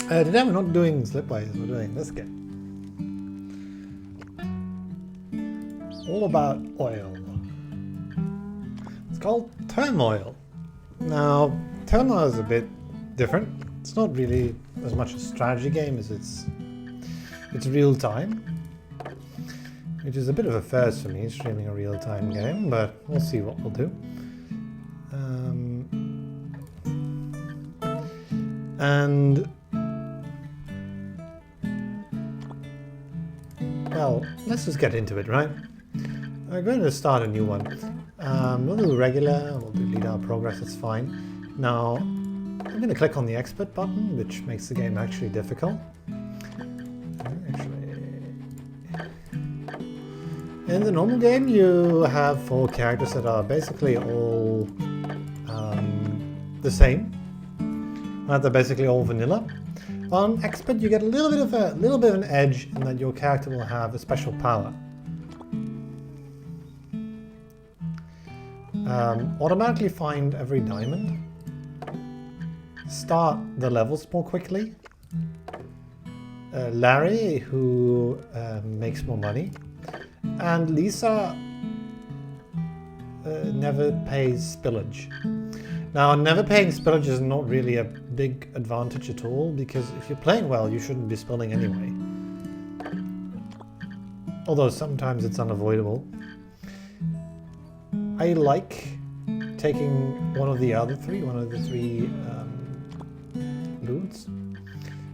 Today we're not doing slipways, we're doing this game. All about oil. It's called Turmoil. Now, Turmoil is a bit different. It's not really as much a strategy game as it's real time, which is a bit of a first for me, streaming a real time game, but we'll see what we'll do. Well, let's just get into it, right? We're going to start a new one. We'll do regular, we'll do lead our progress, that's fine. Now, I'm going to click on the expert button, which makes the game actually difficult. In the normal game, you have 4 characters that are basically all the same. They're basically all vanilla. On expert, you get a little bit of an edge in that your character will have a special power. Automatically find every diamond. Start the levels more quickly. Larry, who makes more money. And Lisa never pays spillage. Now, never paying spillage is not really a big advantage at all, because if you're playing well, you shouldn't be spilling anyway. Although sometimes it's unavoidable. I like taking one of the three loons.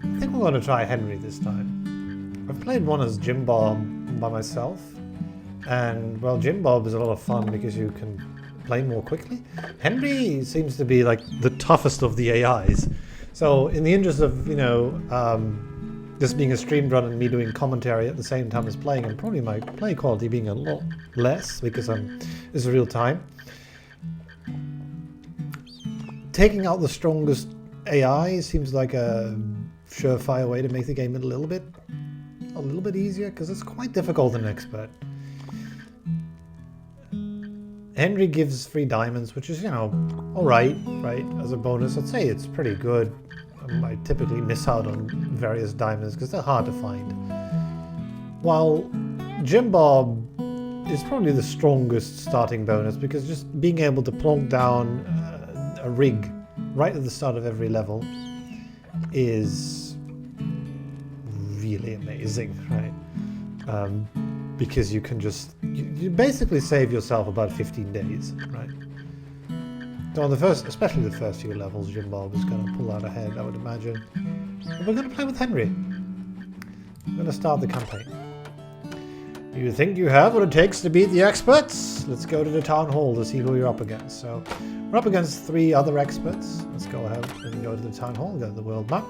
I think we're going to try Henry this time. I've played one as Jim Bob by myself, and well, Jim Bob is a lot of fun because you can play more quickly. Henry seems to be like the toughest of the AIs. So in the interest of, you know, this being a stream run and me doing commentary at the same time as playing, and probably my play quality being a lot less because it's real time, taking out the strongest AI seems like a surefire way to make the game a little bit easier, because it's quite difficult in expert. Henry gives 3 diamonds, which is, you know, alright, right? As a bonus, I'd say it's pretty good. I typically miss out on various diamonds because they're hard to find. While Jim Bob is probably the strongest starting bonus, because just being able to plonk down a rig right at the start of every level is really amazing, right? Because you can just you basically save yourself about 15 days, right? So on especially the first few levels, Jim Bob is going to pull out ahead, I would imagine. But we're going to play with Henry. We're going to start the campaign. You think you have what it takes to beat the experts? Let's go to the town hall to see who you're up against. So we're up against 3 other experts. Let's go ahead and go to the town hall, go to the world map.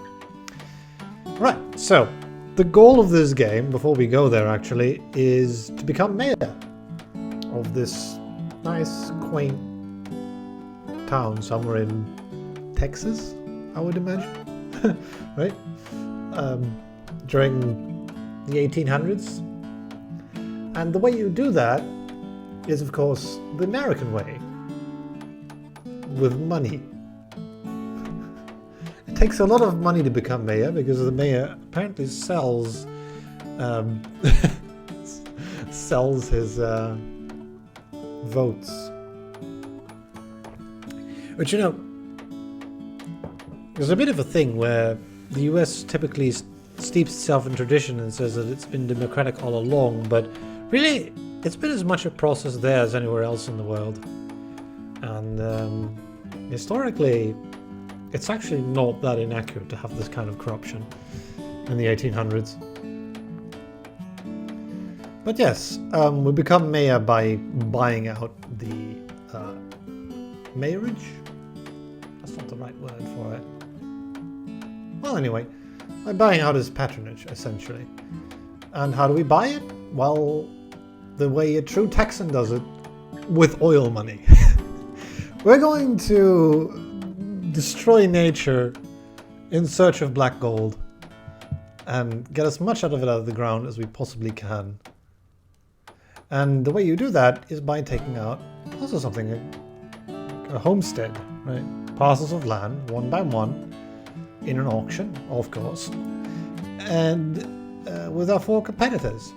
Right, so the goal of this game, before we go there actually, is to become mayor of this nice, quaint town somewhere in Texas, I would imagine, right? During the 1800s. And the way you do that is, of course, the American way, with money. It takes a lot of money to become mayor, because the mayor apparently sells sells his votes. Which, you know, there's a bit of a thing where the US typically steeps itself in tradition and says that it's been democratic all along, but really it's been as much a process there as anywhere else in the world. And historically, it's actually not that inaccurate to have this kind of corruption in the 1800s. But yes, we become mayor by buying out the mayorage? That's not the right word for it. Well, anyway, by buying out his patronage, essentially. And how do we buy it? Well, the way a true Texan does it, with oil money. We're going to destroy nature in search of black gold and get as much out of the ground as we possibly can. And the way you do that is by taking out also something, a homestead, right? Parcels of land, one by one, in an auction, of course, and with our 4 competitors,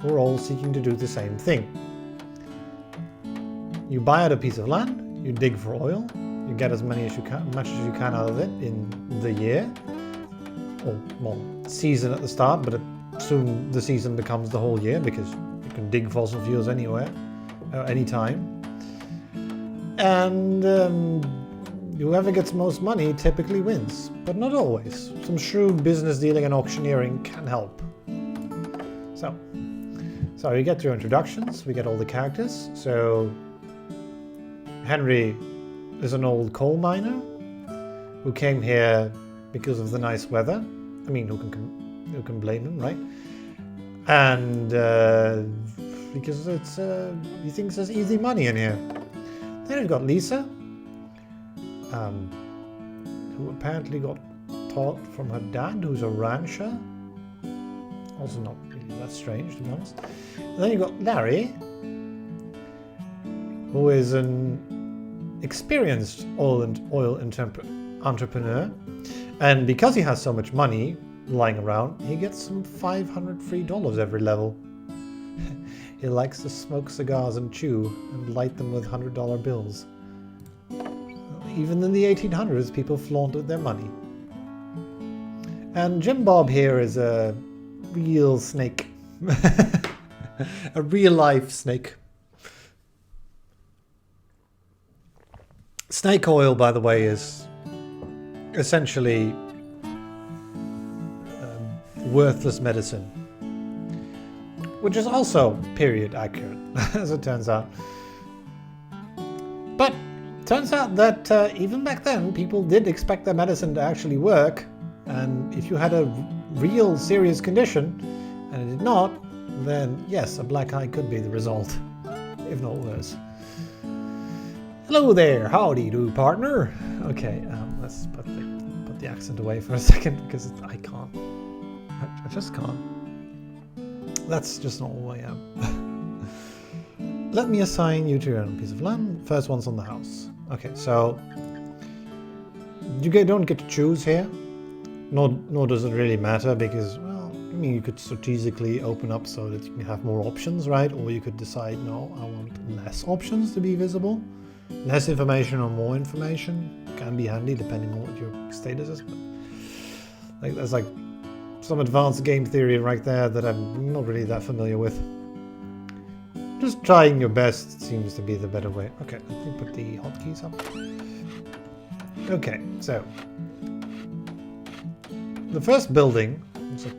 who are all seeking to do the same thing. You buy out a piece of land, you dig for oil, you get as much as you can out of it in the year, or well, season at the start, but soon the season becomes the whole year because you can dig fossil fuels anywhere, anytime. And whoever gets most money typically wins, but not always. Some shrewd business dealing and auctioneering can help. So you get your introductions, we get all the characters. So Henry is an old coal miner who came here because of the nice weather. I mean, who can blame him, right? And because he thinks there's easy money in here. Then we've got Lisa, who apparently got taught from her dad, who's a rancher. Also not really that strange, to be honest. And then you've got Larry, who is an experienced oil entrepreneur. And because he has so much money lying around, he gets some $500 free every level. He likes to smoke cigars and chew and light them with $100 bills. Even in the 1800s, people flaunted their money. And Jim Bob here is a real snake. A real life snake. Snake oil, by the way, is essentially worthless medicine, which is also period accurate, as it turns out. But it turns out that even back then, people did expect their medicine to actually work, and if you had a real serious condition and it did not, then yes, a black eye could be the result, if not worse. Hello there, howdy do, partner. Okay, let's put the accent away for a second because I can't. I just can't. That's just not who I am. Let me assign you to your own piece of land. First one's on the house. Okay, so you don't get to choose here, nor does it really matter because, well, I mean, you could strategically open up so that you can have more options, right? Or you could decide, no, I want less options to be visible. Less information or more information can be handy depending on what your status is. But there's like some advanced game theory right there that I'm not really that familiar with. Just trying your best seems to be the better way. Okay, let me put the hotkeys up. Okay, so the first building, it's a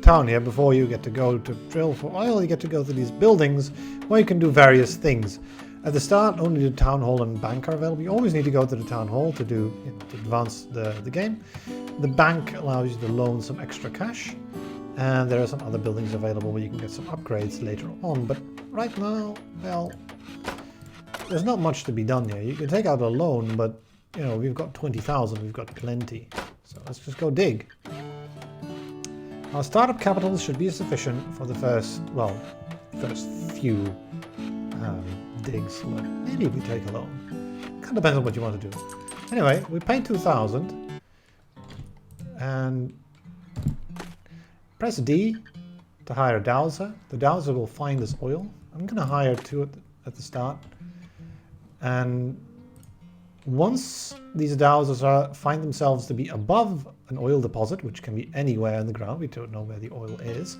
town here. Before you get to go to drill for oil, you get to go to these buildings where you can do various things. At the start, only the town hall and bank are available. You always need to go to the town hall to do to advance the game. The bank allows you to loan some extra cash, and there are some other buildings available where you can get some upgrades later on. But right now, well, there's not much to be done here. You can take out a loan, but you know we've got 20,000. We've got plenty. So let's just go dig. Our startup capital should be sufficient for the first few digs, but maybe we take a loan. Kind of depends on what you want to do. Anyway, we pay 2,000 and press D to hire a dowser. The dowser will find this oil. I'm going to hire 2 at the start, and once these dowsers find themselves to be above an oil deposit, which can be anywhere in the ground, we don't know where the oil is,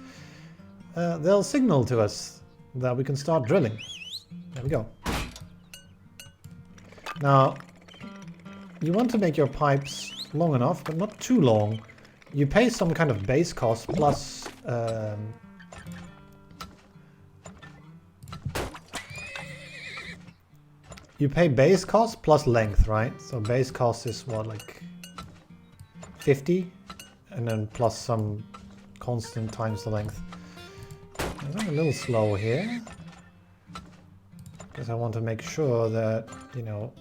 they'll signal to us that we can start drilling. There we go. Now, you want to make your pipes long enough, but not too long. You pay some kind of base cost plus... you pay base cost plus length, right? So base cost is what, like 50? And then plus some constant times the length. I'm a little slow here, because I want to make sure that, you know,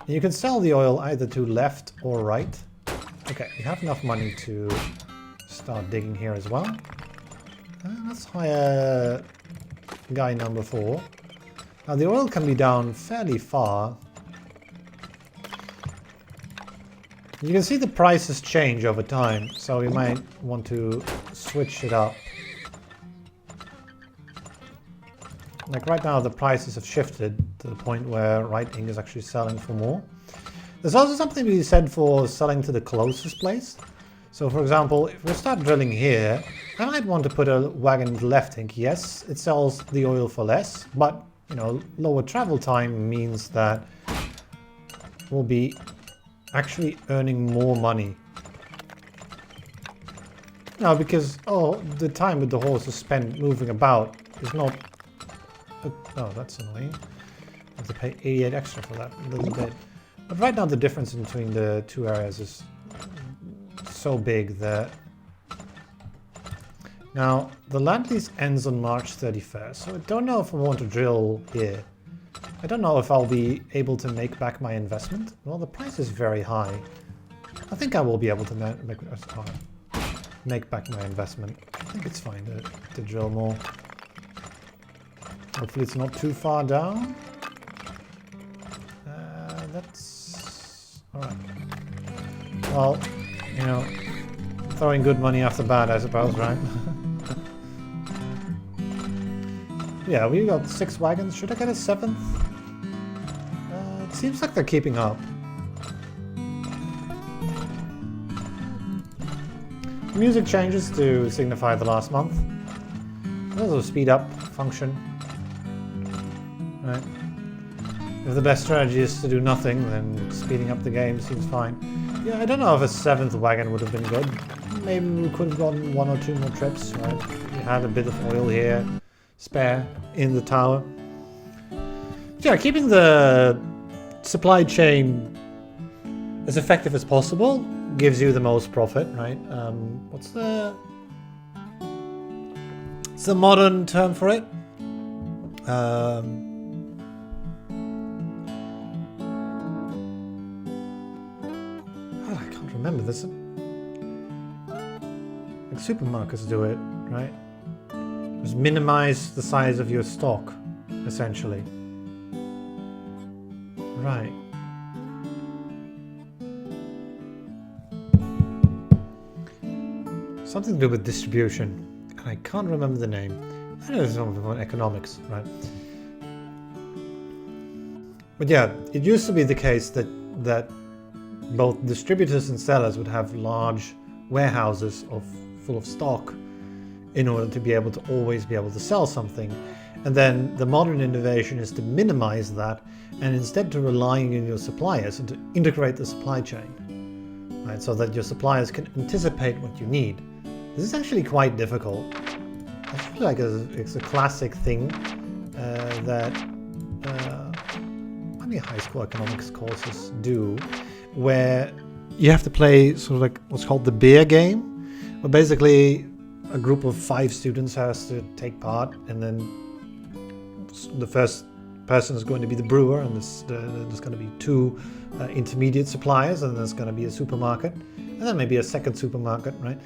you can sell the oil either to left or right. Okay, we have enough money to start digging here as well. Let's hire guy number 4. Now the oil can be down fairly far. You can see the prices change over time, so you might want to switch it up. Like right now the prices have shifted to the point where right ink is actually selling for more. There's also something to be said for selling to the closest place. So for example, if we start drilling here, I might want to put a wagon with left ink. Yes, it sells the oil for less, but you know, lower travel time means that we'll be actually earning more money. No, because the time with the horses spent moving about is not. Oh, that's annoying. I have to pay 88 extra for that a little bit. But right now the difference between the two areas is so big that... Now, the land lease ends on March 31st, so I don't know if I want to drill here. I don't know if I'll be able to make back my investment. Well, the price is very high. I think I will be able to make back my investment. I think it's fine to drill more. Hopefully it's not too far down. That's... alright. Well, you know, throwing good money after bad, I suppose, right? Yeah, we got 6 wagons. Should I get a 7th? It seems like they're keeping up. Music changes to signify the last month. There's a speed up function. Right. If the best strategy is to do nothing, then speeding up the game seems fine. Yeah, I don't know if a 7th wagon would have been good. Maybe we could have gotten 1 or 2 more trips, right? We had a bit of oil here, spare, in the tower. Yeah, keeping the supply chain as effective as possible gives you the most profit, right? What's the modern term for it? I can't remember this. Like supermarkets do it, right? Just minimize the size of your stock, essentially. Right. Something to do with distribution, and I can't remember the name. I know it's something on economics, right? But yeah, it used to be the case that both distributors and sellers would have large warehouses full of stock in order to be able to always be able to sell something. And then the modern innovation is to minimize that and instead to relying on your suppliers and to integrate the supply chain, right? So that your suppliers can anticipate what you need. This is actually quite difficult. I feel like it's a classic thing that many high school economics courses do, where you have to play sort of like what's called the beer game, where basically a group of 5 students has to take part, and then the first person is going to be the brewer, and there's going to be 2 intermediate suppliers, and there's going to be a supermarket, and then maybe a second supermarket, right?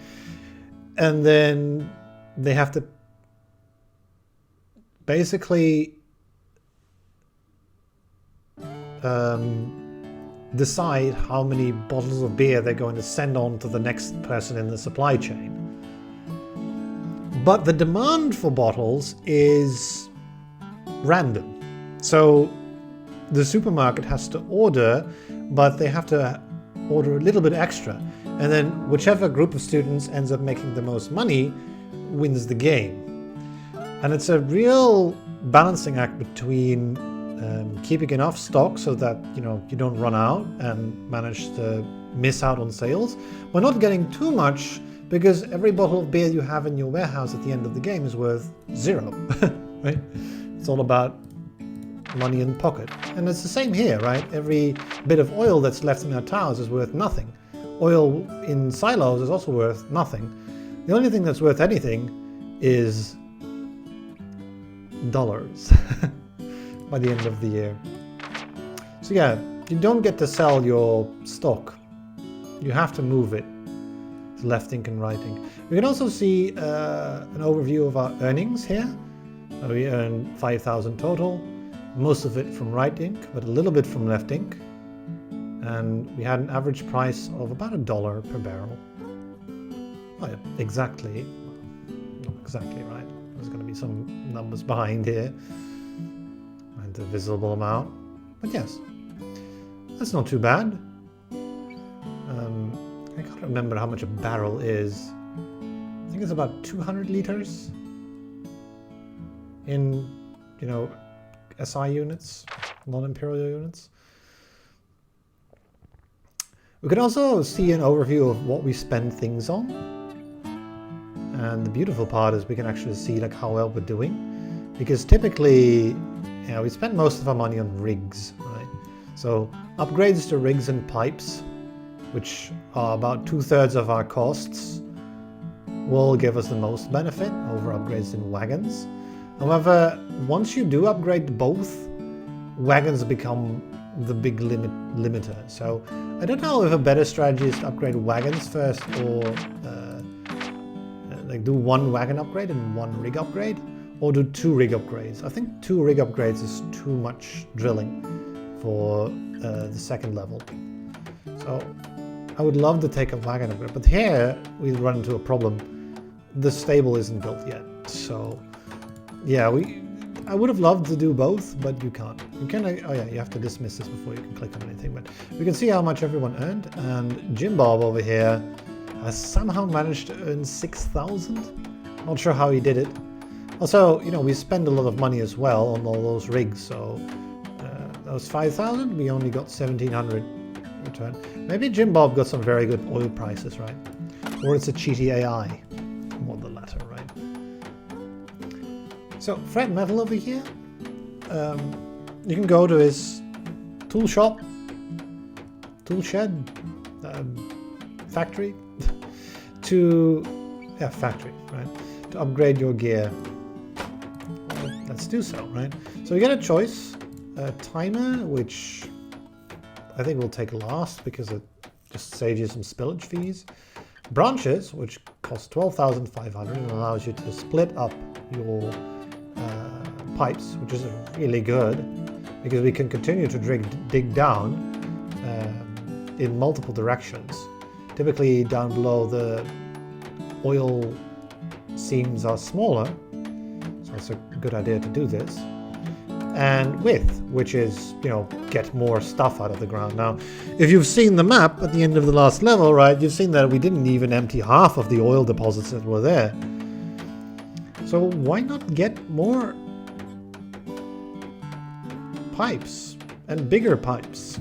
And then they have to basically decide how many bottles of beer they're going to send on to the next person in the supply chain. But the demand for bottles is random. So the supermarket has to order, but they have to order a little bit extra. And then whichever group of students ends up making the most money wins the game. And it's a real balancing act between keeping enough stock so that you don't run out and manage to miss out on sales, but not getting too much, because every bottle of beer you have in your warehouse at the end of the game is worth 0, right? It's all about money in pocket. And it's the same here, right? Every bit of oil that's left in our towers is worth nothing. Oil in silos is also worth nothing. The only thing that's worth anything is dollars by the end of the year. So yeah, you don't get to sell your stock. You have to move it to left ink and right ink. We can also see an overview of our earnings here. We earn 5,000 total, most of it from right ink, but a little bit from left ink. and we had an average price of about $1 per barrel. Oh yeah, exactly. Not exactly right. There's going to be some numbers behind here. And the visible amount. But yes, that's not too bad. I can't remember how much a barrel is. I think it's about 200 liters in, you know, SI units, non-imperial units. We can also see an overview of what we spend things on. And the beautiful part is we can actually see like how well we're doing. Because typically, you know, we spend most of our money on rigs, right? So upgrades to rigs and pipes, which are about 2/3 of our costs, will give us the most benefit over upgrades in wagons. However, once you do upgrade both, wagons become the big limiter. So I don't know if a better strategy is to upgrade wagons first, or like do one wagon upgrade and one rig upgrade, or do 2 rig upgrades. I think 2 rig upgrades is too much drilling for the second level. So I would love to take a wagon upgrade, but here we run into a problem. The stable isn't built yet, so yeah, I would have loved to do both, but you can't. You can, oh yeah, you have to dismiss this before you can click on anything, but we can see how much everyone earned, and Jim Bob over here has somehow managed to earn 6,000. Not sure how he did it. Also, you know, we spend a lot of money as well on all those rigs, so that was 5,000, we only got 1,700 return. Maybe Jim Bob got some very good oil prices, right? Or it's a cheaty AI. More the latter, right? So, Fred Metal over here, you can go to his tool shop, tool shed, factory, factory, right? To upgrade your gear. Well, let's do so, right? So you get a choice, a timer, which I think we'll take last because it just saves you some spillage fees. Branches, which cost 12,500 and allows you to split up your pipes, which is really good because we can continue to dig down in multiple directions. Typically down below the oil seams are smaller, so it's a good idea to do this. And width, which is, you know, get more stuff out of the ground. Now, if you've seen the map at the end of the last level, right, you've seen that we didn't even empty half of the oil deposits that were there. So why not get more pipes and bigger pipes?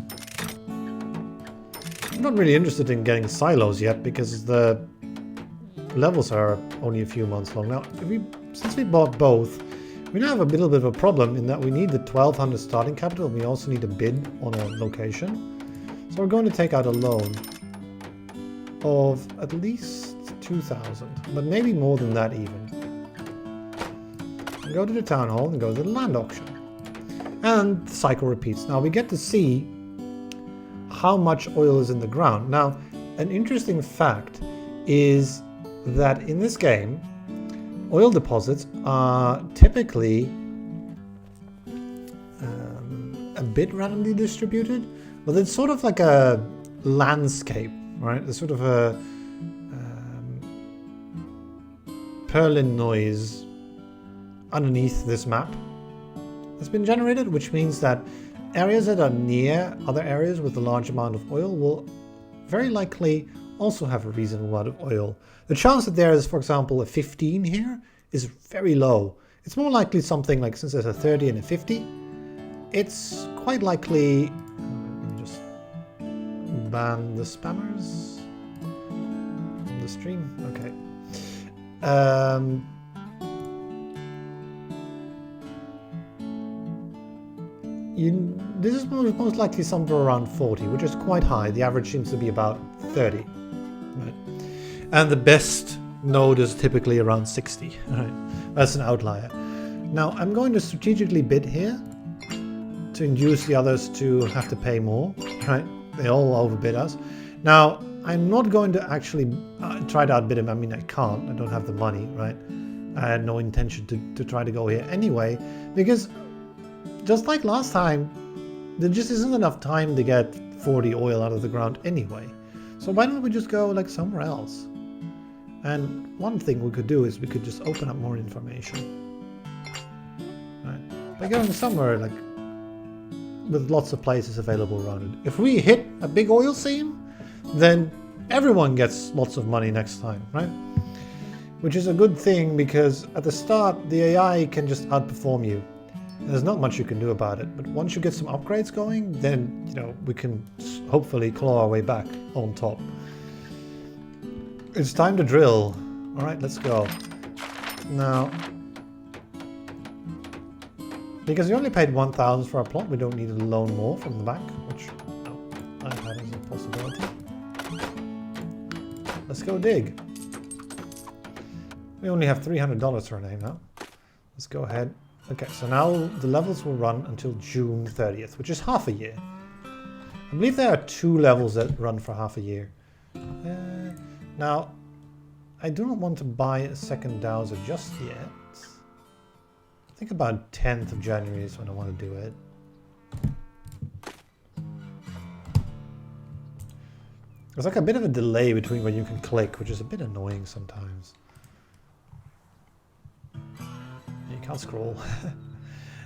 I'm not really interested in getting silos yet because the levels are only a few months long. Now, since we bought both, we now have a little bit of a problem in that we need the 1,200 starting capital and we also need a bid on a location. So we're going to take out a loan of at least 2,000, but maybe more than that even. And go to the town hall and go to the land auction. And the cycle repeats. Now we get to see how much oil is in the ground. Now, an interesting fact is that in this game, oil deposits are typically a bit randomly distributed, but it's sort of like a landscape, right? It's sort of a Perlin noise underneath this map has been generated, which means that areas that are near other areas with a large amount of oil will very likely also have a reasonable amount of oil. The chance that there is, for example, a 15 here is very low. It's more likely something like, since there's a 30 and a 50, it's quite likely, let me just ban the spammers on the stream, okay. This is most likely somewhere around 40, which is quite high. The average seems to be about 30, right? And the best node is typically around 60, right? That's an outlier. Now I'm going to strategically bid here to induce the others to have to pay more, right? They all overbid us. Now I'm not going to actually try to outbid him. I mean, I can't. I don't have the money, right? I had no intention to try to go here anyway, because just like last time, there just isn't enough time to get 40 oil out of the ground anyway. So why don't we just go like somewhere else? And one thing we could do is we could just open up more information. Right. By going somewhere like with lots of places available around it. If we hit a big oil seam, then everyone gets lots of money next time, right? Which is a good thing because at the start the AI can just outperform you. And there's not much you can do about it. But once you get some upgrades going, then you know we can hopefully claw our way back on top. It's time to drill. All right, let's go. Now, because we only paid 1,000 for our plot, we don't need to loan more from the bank, which I had as a possibility. Let's go dig. We only have $300 to our name now. Let's go ahead. Okay, so now the levels will run until June 30th, which is half a year. I believe there are 2 levels that run for half a year. Now, I do not want to buy a second dowser just yet. I think about 10th of January is when I want to do it. There's like a bit of a delay between when you can click, which is a bit annoying sometimes. You can't scroll.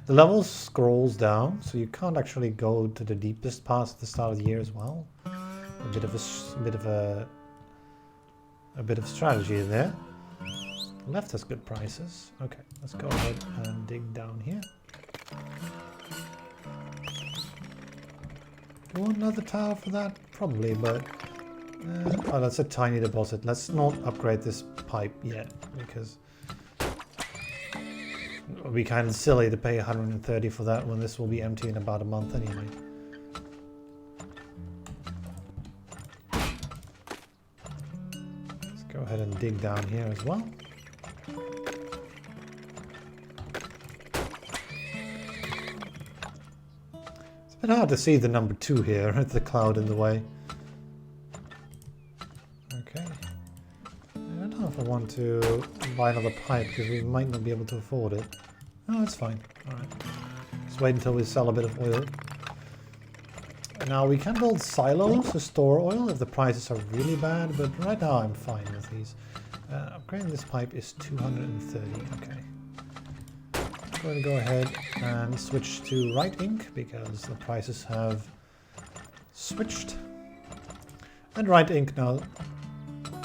The level scrolls down, so you can't actually go to the deepest parts at the start of the year as well. A bit of strategy in there. Left has good prices. Okay, let's go ahead and dig down here. Do you want another tower for that? Probably, but oh, that's a tiny deposit. Let's not upgrade this pipe yet because it would be kind of silly to pay 130 for that when this will be empty in about a month anyway. Let's go ahead and dig down here as well. It's a bit hard to see the number 2 here, with the cloud in the way. Okay. I don't know if I want to buy another pipe because we might not be able to afford it. Oh, that's fine. Alright. Let's wait until we sell a bit of oil. Now we can build silos to store oil if the prices are really bad, but right now I'm fine with these. Upgrading this pipe is 230. Okay. I'm going to go ahead and switch to right ink because the prices have switched. And right ink now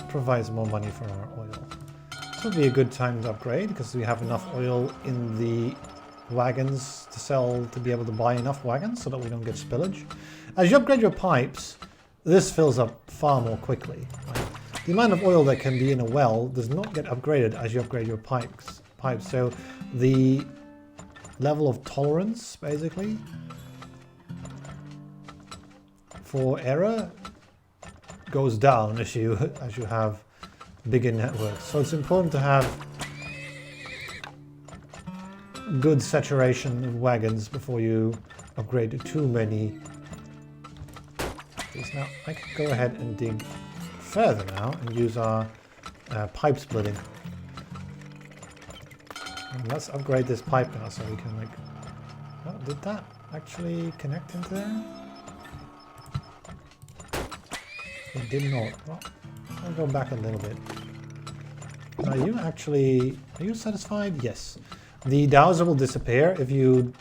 provides more money for our oil. This will be a good time to upgrade because we have enough oil in the wagons to sell to be able to buy enough wagons so that we don't get spillage. As you upgrade your pipes, this fills up far more quickly. Right? The amount of oil that can be in a well does not get upgraded as you upgrade your pipes. So the level of tolerance, basically, for error goes down as you have bigger networks. So it's important to have good saturation of wagons before you upgrade to too many. Now I can go ahead and dig further now and use our pipe splitting. And let's upgrade this pipe now so we can like... Oh, did that actually connect into there? It did not. Well, I'll go back a little bit. Are you satisfied? Yes. The dowser will disappear if you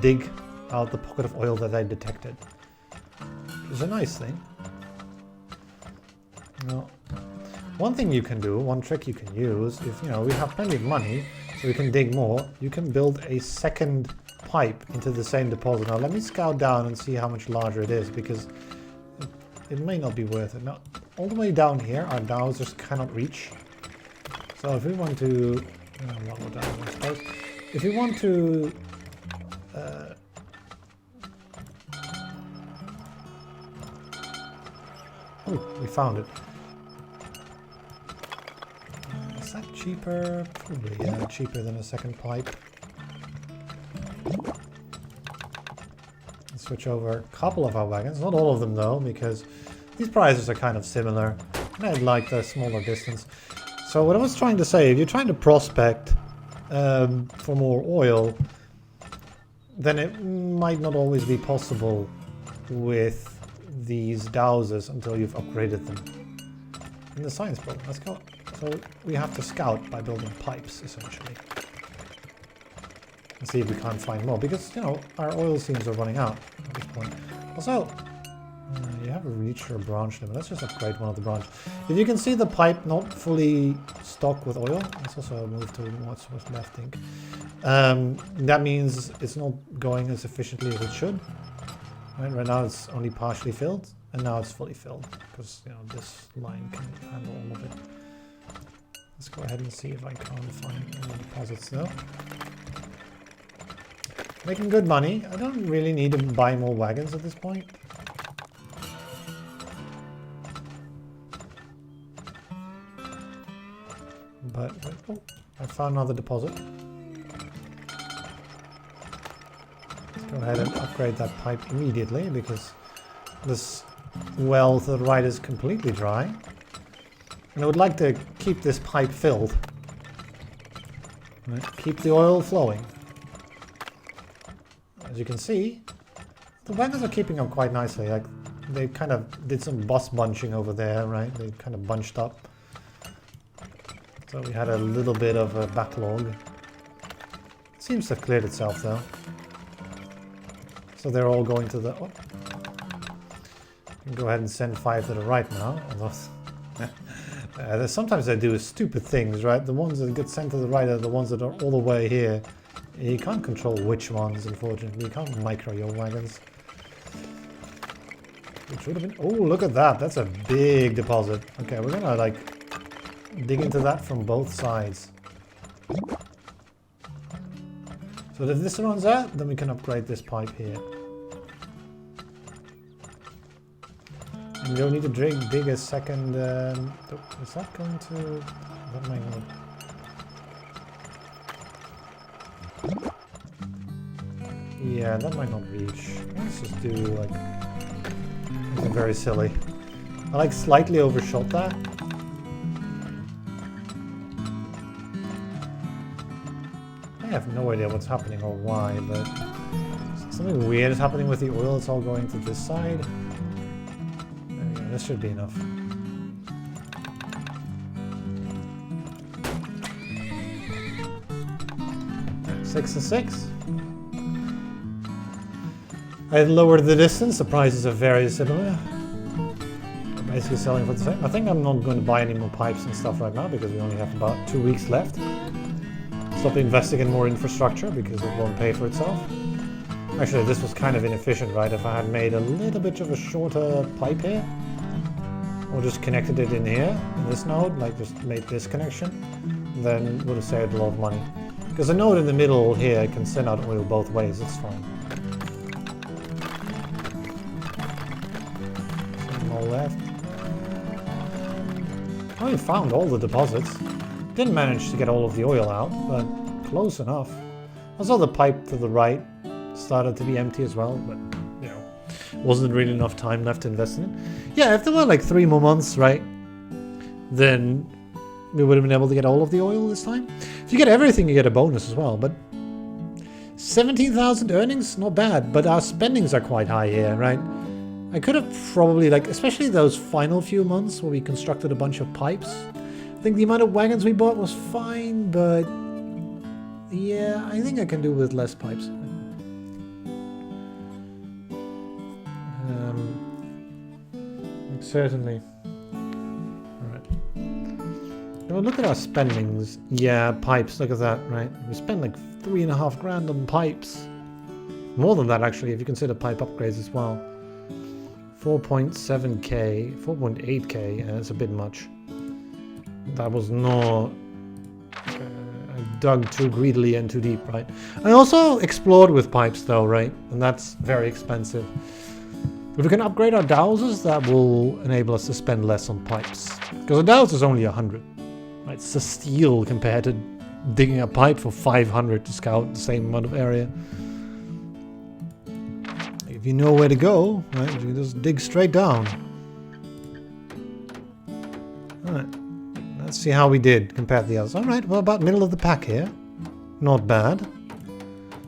dig out the pocket of oil that I detected. Which is a nice thing. Now, one thing you can do, one trick you can use, if we have plenty of money, so we can dig more, you can build a second pipe into the same deposit. Now let me scout down and see how much larger it is, because it may not be worth it. Now, all the way down here, our dowsers cannot reach. So if we want to... one more down, I suppose. If you want to... oh, we found it. Is that cheaper? Probably, yeah, cheaper than a second pipe. Let's switch over a couple of our wagons. Not all of them though, because these prices are kind of similar. And I'd like the smaller distance. So what I was trying to say, if you're trying to prospect for more oil, then it might not always be possible with these dowsers until you've upgraded them. In the science building, let's go. So we have to scout by building pipes, essentially. And see if we can't find more, because, you know, our oil seams are running out at this point. Also, you haven't reached your branch limit. Let's just upgrade one of the branches. If you can see the pipe not fully stocked with oil, let's also move to what's left, I think. That means it's not going as efficiently as it should. Right now it's only partially filled, and now it's fully filled, because, you know, this line can handle all of it. Let's go ahead and see if I can't find any deposits though. Making good money. I don't really need to buy more wagons at this point. But, oh, I found another deposit. Let's go ahead and upgrade that pipe immediately, because this well to the right is completely dry. And I would like to keep this pipe filled. Right, keep the oil flowing. As you can see, the wagons are keeping up quite nicely. Like, they kind of did some bus bunching over there, right? They kind of bunched up. So we had a little bit of a backlog. Seems to have cleared itself though. So they're all going to the... Oh. Go ahead and send 5 to the right now. Sometimes they do stupid things, right? The ones that get sent to the right are the ones that are all the way here. You can't control which ones, unfortunately. You can't micro your wagons. Which would have been... Oh, look at that. That's a big deposit. Okay, we're gonna, like, dig into that from both sides. So if this runs out, then we can upgrade this pipe here. And we don't need to dig a second... is that going to... That might not... Yeah, that might not reach. Let's just do like something very silly. I like slightly overshot that. I have no idea what's happening or why, but something weird is happening with the oil. It's all going to this side. There we go. This should be enough. Six and 6. I lowered the distance. The prices are very similar. I'm basically selling for the same. I think I'm not going to buy any more pipes and stuff right now because we only have about 2 weeks left. Stop investing in more infrastructure because it won't pay for itself. Actually, this was kind of inefficient, right? If I had made a little bit of a shorter pipe here, or just connected it in here, in this node, like just made this connection, then it would have saved a lot of money. Because the node in the middle here can send out oil both ways, it's fine. Some more left. I only found all the deposits. Didn't manage to get all of the oil out, but close enough. Also the pipe to the right started to be empty as well, but you know, wasn't really enough time left to invest in it. Yeah, if there were like 3 more months, right, then we would have been able to get all of the oil this time. If you get everything, you get a bonus as well, but 17,000 earnings, not bad, but our spendings are quite high here, right? I could have probably, like, especially those final few months where we constructed a bunch of pipes. I think the amount of wagons we bought was fine, but yeah, I think I can do with less pipes. Certainly. Well, look at our spendings. Yeah, pipes, look at that, right? We spent like 3.5 grand on pipes. More than that, actually, if you consider pipe upgrades as well. 4.7k, 4.8k, yeah, that's a bit much. That was not... I dug too greedily and too deep, right? I also explored with pipes though, right? And that's very expensive. If we can upgrade our dowsers, that will enable us to spend less on pipes. Because a dowser is only 100. Right? It's a steal compared to digging a pipe for 500 to scout the same amount of area. If you know where to go, right, you can just dig straight down. Alright, let's see how we did compared to the others. Alright, well, about middle of the pack here. Not bad.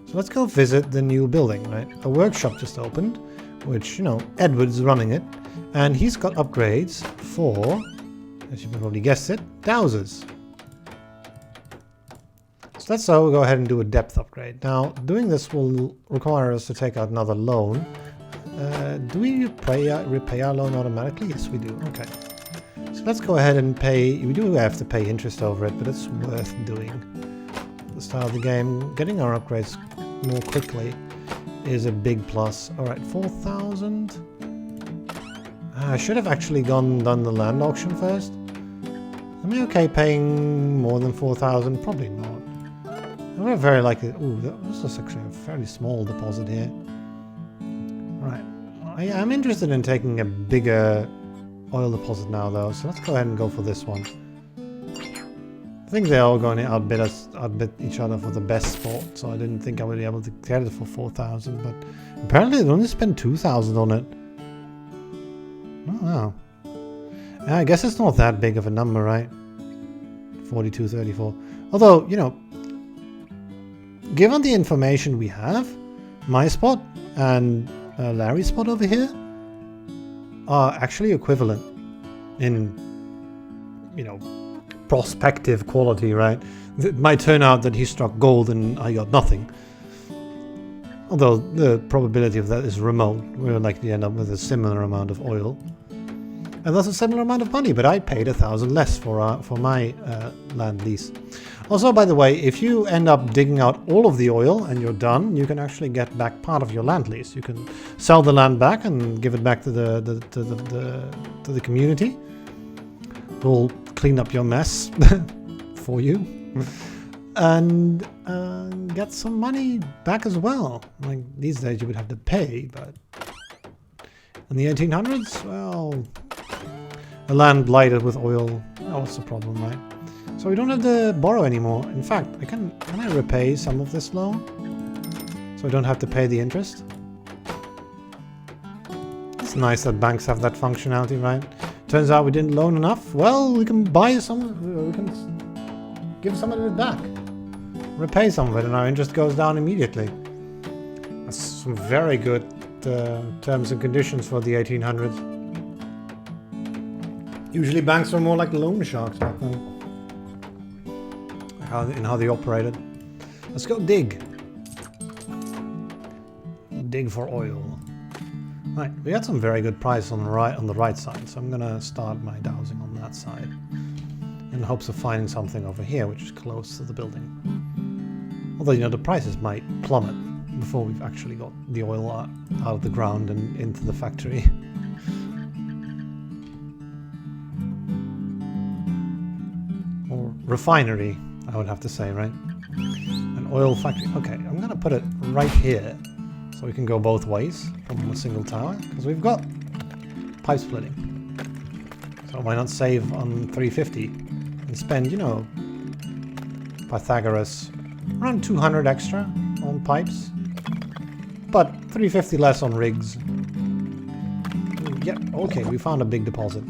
So let's go visit the new building, right? A workshop just opened. which, you know, Edward's running it, and he's got upgrades for, as you probably guessed it, dowsers. So let's go ahead and do a depth upgrade. Now, doing this will require us to take out another loan. Do we repay our loan automatically? Yes, we do. Okay. So let's go ahead and pay. We do have to pay interest over it, but it's worth doing. At the start of the game, getting our upgrades more quickly is a big plus. Alright, 4,000. I should have actually done the land auction first. Am I okay paying more than 4,000? Probably not. I'm very likely. Ooh, this is actually a fairly small deposit here. Right. I am interested in taking a bigger oil deposit now, though, so let's go ahead and go for this one. I think they're all going to outbid each other for the best spot, so I didn't think I would be able to get it for 4,000, but apparently they only spent 2,000 on it. Oh, wow. Yeah, I guess it's not that big of a number, right? 42.34. Although, you know, given the information we have, my spot and Larry's spot over here are actually equivalent in, you know, prospective quality, right? It might turn out that he struck gold and I got nothing. Although the probability of that is remote. We're likely to end up with a similar amount of oil. And that's a similar amount of money, but I paid 1,000 less for my land lease. Also, by the way, if you end up digging out all of the oil and you're done, you can actually get back part of your land lease. You can sell the land back and give it back to the community. We'll clean up your mess for you and get some money back as well. Like these days, you would have to pay, but in the 1800s, well, a land blighted with oil. Oh, what's the problem, right? So we don't have to borrow anymore. In fact, can I repay some of this loan? So I don't have to pay the interest? It's nice that banks have that functionality, right? Turns out we didn't loan enough. Well, we can buy some, we can give some of it back. Repay some of it and our interest goes down immediately. That's some very good terms and conditions for the 1800s. Usually banks are more like loan sharks back then. In how they operated. Let's go dig. Dig for oil. Right, we got some very good price on the right side, so I'm gonna start my dowsing on that side in hopes of finding something over here which is close to the building. Although, you know, the prices might plummet before we've actually got the oil out of the ground and into the factory. Or refinery, I would have to say, right? An oil factory. Okay, I'm gonna put it right here so we can go both ways from a single tower, because we've got pipe splitting. So why not save on 350 and spend, you know, Pythagoras, around 200 extra on pipes, but 350 less on rigs. Yep, okay, we found a big deposit.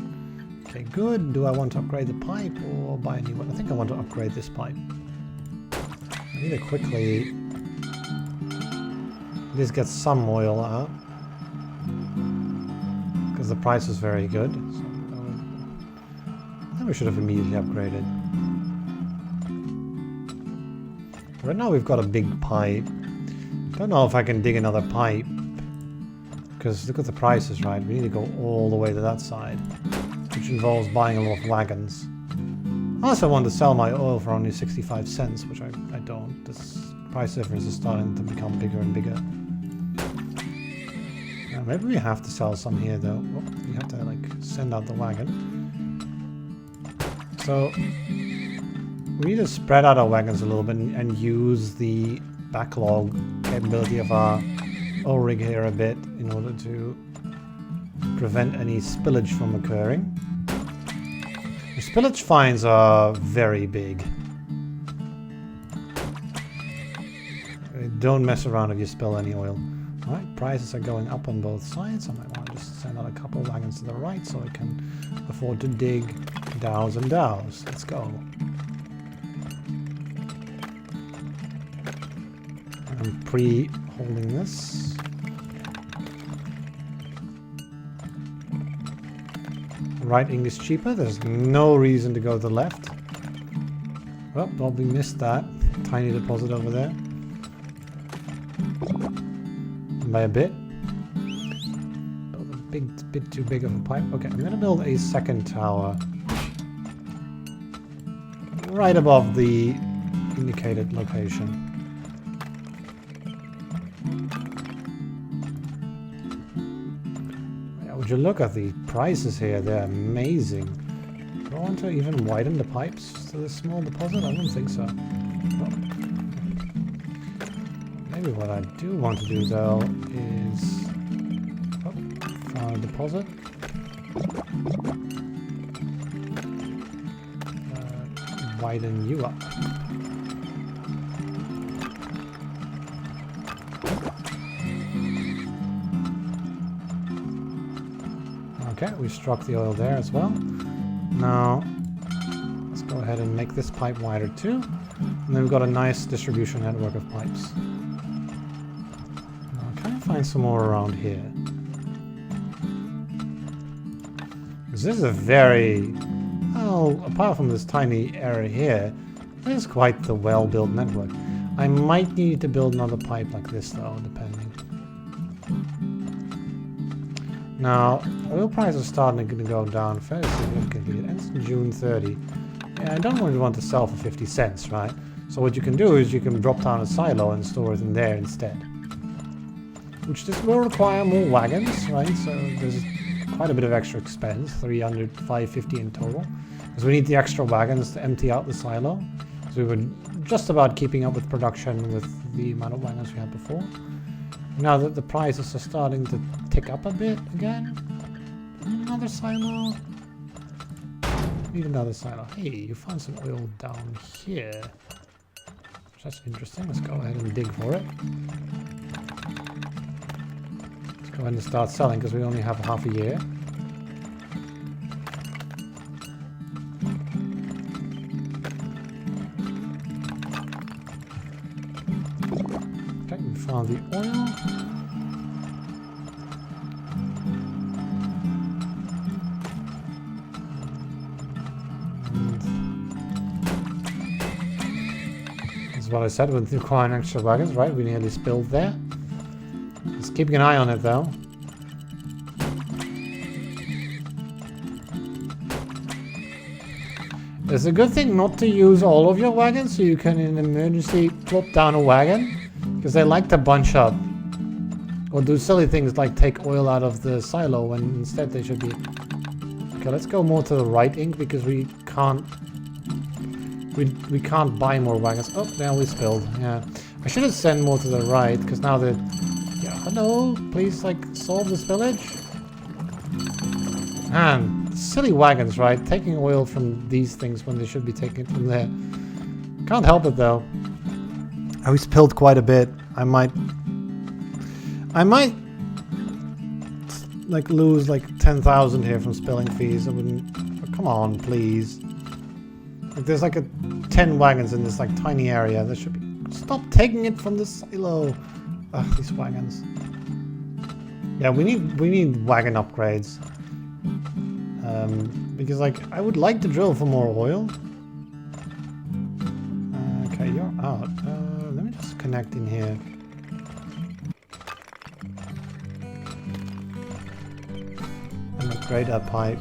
Okay, good. Do I want to upgrade the pipe or buy a new one? I think I want to upgrade this pipe. I need to quickly at least get some oil out, because the price is very good. So I think we should have immediately upgraded. Right now we've got a big pipe. Don't know if I can dig another pipe, because look at the prices, right? We need to go all the way to that side, which involves buying a lot of wagons. I also want to sell my oil for only 65 cents, which I don't. This price difference is starting to become bigger and bigger. Maybe we have to sell some here, though. Oh, we have to, like, send out the wagon. So we need to spread out our wagons a little bit and use the backlog capability of our oil rig here a bit in order to prevent any spillage from occurring. The spillage fines are very big. Don't mess around if you spill any oil. Alright, prices are going up on both sides. I might want to just send out a couple of wagons to the right so I can afford to dig dows and dows. Let's go. I'm pre-holding this. Right ink is cheaper. There's no reason to go to the left. Well, probably missed that. Tiny deposit over there. And by a bit. Build a bit too big of a pipe. Okay, I'm gonna build a second tower. Right above the indicated location. Would you look at the prices here? They're amazing. Do I want to even widen the pipes to this small deposit? I don't think so. Well, maybe what I do want to do though is found a deposit. Widen you up. Okay, we struck the oil there as well. Now, let's go ahead and make this pipe wider too. And then we've got a nice distribution network of pipes. Now, can I find some more around here? Because this is a very, well, apart from this tiny area here, this is quite the well-built network. I might need to build another pipe like this though, depending. Now, oil prices are starting to go down fairly significantly. It ends June 30. Yeah, I don't really want to sell for 50 cents, right? So what you can do is you can drop down a silo and store it in there instead. Which this will require more wagons, right? So there's quite a bit of extra expense, 300, 550 in total. Because we need the extra wagons to empty out the silo. So we were just about keeping up with production with the amount of wagons we had before. Now that the prices are starting to tick up a bit again. Another silo. Need another silo. Hey, you found some oil down here. That's interesting. Let's go ahead and dig for it. Let's go ahead and start selling because we only have half a year. Okay, we found the oil. What I said with requiring extra wagons, right? We nearly spilled there. Just keeping an eye on it though. It's a good thing not to use all of your wagons, so you can in emergency plop down a wagon, because they like to bunch up or do silly things like take oil out of the silo when instead they should be. Okay, let's go more to the right ink because we can't. We can't buy more wagons. Oh, now we spilled. Yeah, I should have sent more to the right because now that. Yeah, hello, please like solve the spillage. Man, silly wagons, right? Taking oil from these things when they should be taking it from there. Can't help it though. We spilled quite a bit. I might like lose like 10,000 here from spilling fees. I wouldn't. Oh, come on, please. Like there's like 10 wagons in this like tiny area. There should be. Stop taking it from the silo. Ugh, these wagons. Yeah, we need wagon upgrades. Because like I would like to drill for more oil. Okay, you're out. Let me just connect in here. And upgrade that pipe.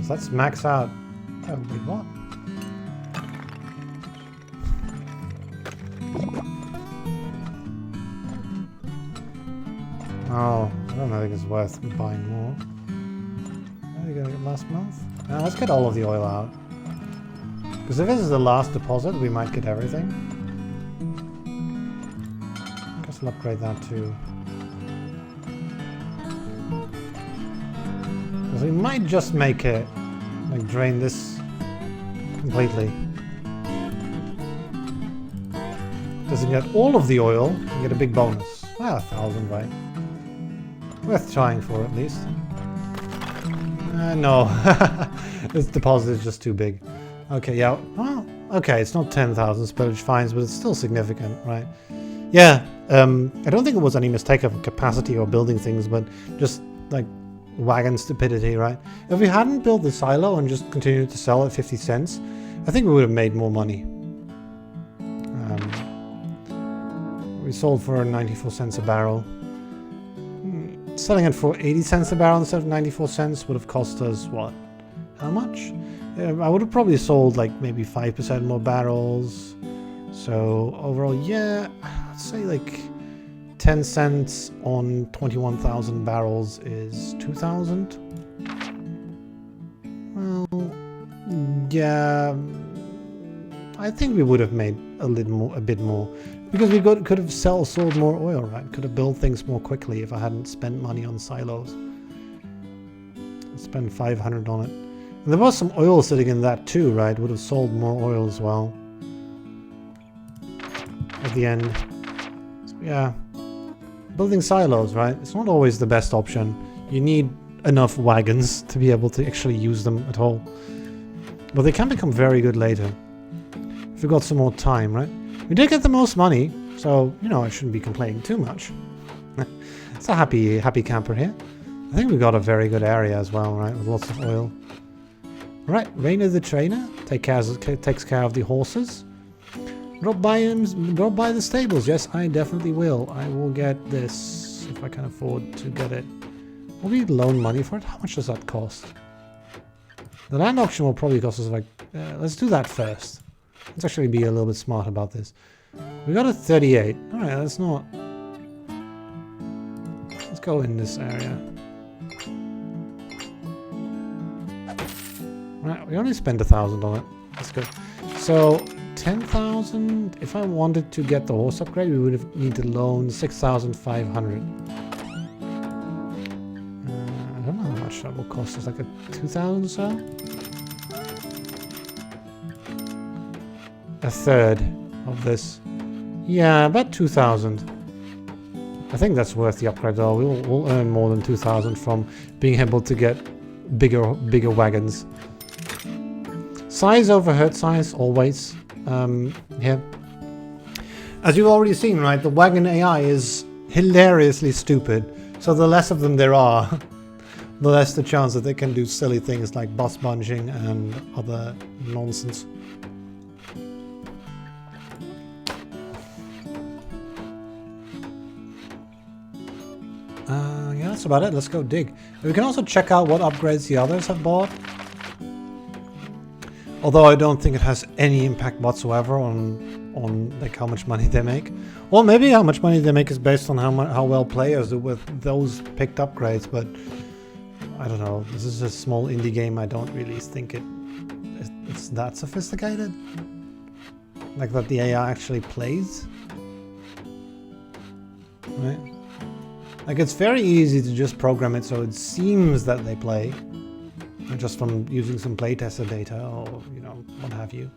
Let's max out. Oh, wait, what? Oh, I don't think it's worth buying more. What are you gonna get last month? Now let's get all of the oil out. Because if this is the last deposit, we might get everything. Guess we'll upgrade that too. Because we might just make it, like drain this completely. Doesn't get all of the oil, you get a big bonus. Well, 1,000, right? Worth trying for at least. No, this deposit is just too big. Okay, yeah, well, okay, it's not 10,000 spillage fines, but it's still significant, right? Yeah, I don't think it was any mistake of capacity or building things, but just like wagon stupidity, right? If we hadn't built the silo and just continued to sell at 50 cents, I think we would have made more money. We sold for 94 cents a barrel. Selling it for 80 cents a barrel instead of 94 cents would have cost us what? How much? I would have probably sold like maybe 5% more barrels. So overall, yeah, I'd say like 10 cents on 21,000 barrels is 2,000. Well, yeah, I think we would have made a bit more. Because we could have sold more oil, right? Could have built things more quickly if I hadn't spent money on silos. I spent 500 on it. And there was some oil sitting in that too, right? Would have sold more oil as well. At the end. So, yeah. Building silos, right? It's not always the best option. You need enough wagons to be able to actually use them at all. But they can become very good later. If we've got some more time, right? We did get the most money, so, you know, I shouldn't be complaining too much. It's a happy camper here. I think we got a very good area as well, right, with lots of oil. Right, Rainer the trainer takes care of the horses. Drop by the stables. Yes, I definitely will. I will get this if I can afford to get it. Will we loan money for it? How much does that cost? The land auction will probably cost us like... let's do that first. Let's actually be a little bit smart about this. We got a 38. Alright, that's not... Let's go in this area. Right, we only spent 1,000 on it. That's good. So, 10,000... If I wanted to get the horse upgrade, we would have need to loan 6,500. I don't know how much that will cost us. Like a 2,000 or so? A third of this. Yeah, about 2,000. I think that's worth the upgrade though. We'll earn more than 2,000 from being able to get bigger wagons. Size over herd size, always. Yeah. As you've already seen, right, the wagon AI is hilariously stupid. So the less of them there are, the less the chance that they can do silly things like bus bunching and other nonsense. Yeah, that's about it. Let's go dig. We can also check out what upgrades the others have bought. Although I don't think it has any impact whatsoever on like how much money they make. Well, maybe how much money they make is based on how well players do with those picked upgrades. But I don't know. This is a small indie game. I don't really think it's that sophisticated. Like that the AI actually plays. Right? Like it's very easy to just program it so it seems that they play, just from using some playtester data or what have you.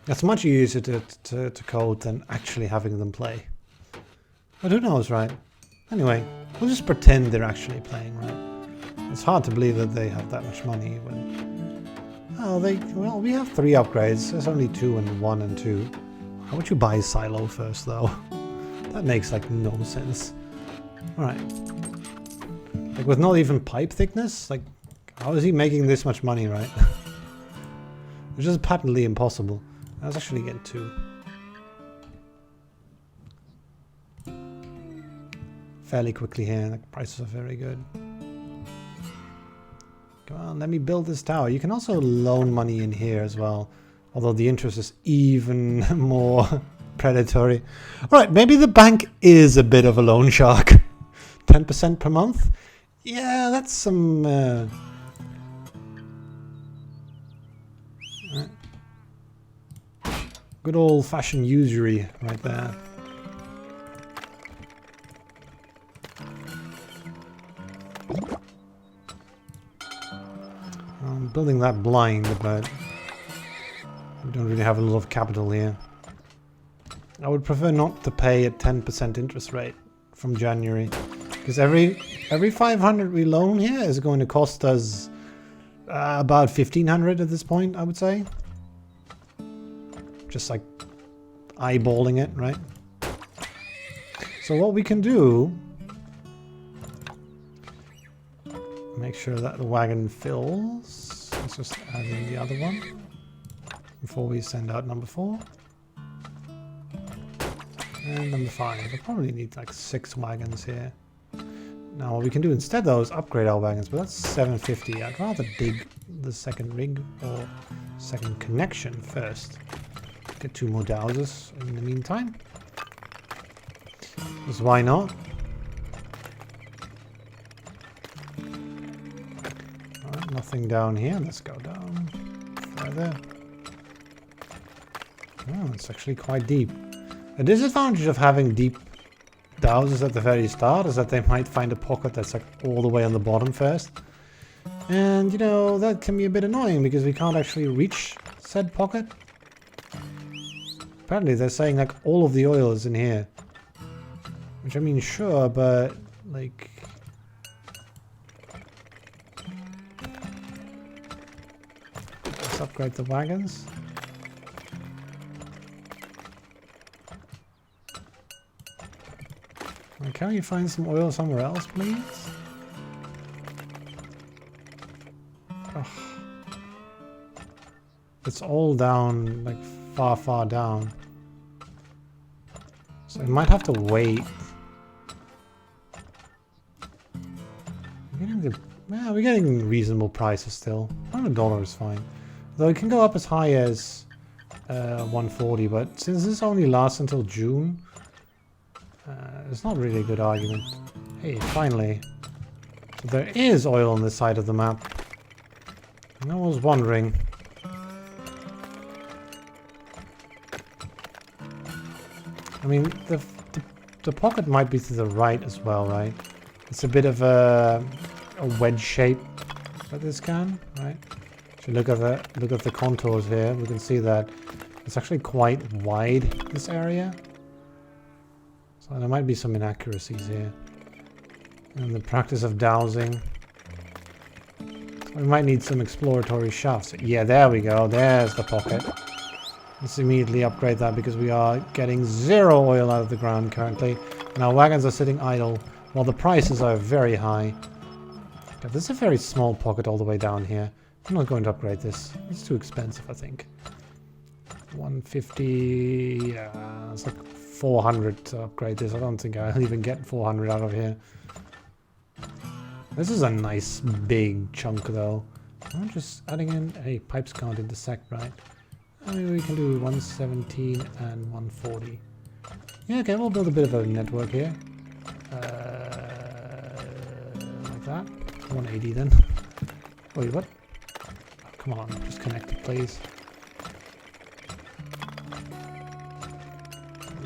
It's much easier to code than actually having them play. But who knows, right? Anyway, we'll just pretend they're actually playing, right? It's hard to believe that they have that much money when... Oh, well, we have 3 upgrades. There's only 2 and 1 and 2. How would you buy a silo first, though? That makes like no sense. Alright. Like with not even pipe thickness? Like, how is he making this much money, right? Which is patently impossible. Let's actually get 2. Fairly quickly here. The prices are very good. Come on, let me build this tower. You can also loan money in here as well. Although the interest is even more predatory. Alright, maybe the bank is a bit of a loan shark. 10% per month? Yeah, that's some... good old-fashioned usury right there. I'm building that blind, but we don't really have a lot of capital here. I would prefer not to pay a 10% interest rate from January, because every 500 we loan here is going to cost us about 1,500 at this point, I would say. Just like eyeballing it, right? So what we can do, make sure that the wagon fills. Let's just add in the other one before we send out number 4. And number 5. We'll probably need like 6 wagons here. Now what we can do instead though is upgrade our wagons, but that's 750. I'd rather dig the second rig or second connection first. Get 2 more dowsers in the meantime. Because why not? Alright, nothing down here. Let's go down further. Oh, it's actually quite deep. A disadvantage of having deep dowsers at the very start is that they might find a pocket that's like all the way on the bottom first. And you know, that can be a bit annoying because we can't actually reach said pocket. Apparently they're saying like all of the oil is in here. Which I mean sure, but like let's upgrade the wagons. Can you find some oil somewhere else, please? Ugh. It's all down, like far, far down. So I might have to wait. We're getting reasonable prices still. $100 is fine. Though it can go up as high as 140, but since this only lasts until June, it's not really a good argument. Hey, finally. So there is oil on this side of the map. And I was wondering. I mean, the pocket might be to the right as well, right? It's a bit of a wedge shape for this can, right? If you look at the contours here, we can see that it's actually quite wide, this area. So there might be some inaccuracies here. And the practice of dowsing. So we might need some exploratory shafts. Yeah, there we go. There's the pocket. Let's immediately upgrade that because we are getting 0 oil out of the ground currently. And our wagons are sitting idle while the prices are very high. God, this is a very small pocket all the way down here. I'm not going to upgrade this. It's too expensive, I think. 150... yeah, it's like 400 to upgrade this. I don't think I'll even get 400 out of here. This is a nice big chunk though. I'm just adding in... hey, pipes can't intersect, right? Maybe we can do 117 and 140. Yeah, okay, we'll build a bit of a network here. Like that. 180 then. Wait, what? Oh, come on, just connect it, please.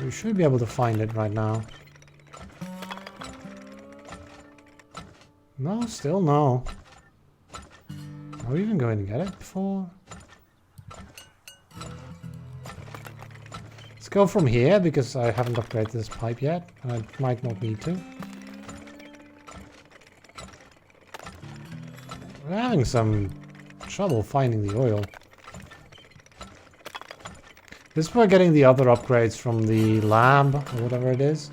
We should be able to find it right now. No, still no. Are we even going to get it before? Let's go from here because I haven't upgraded this pipe yet and I might not need to. We're having some trouble finding the oil. This is where getting the other upgrades from the lab or whatever it is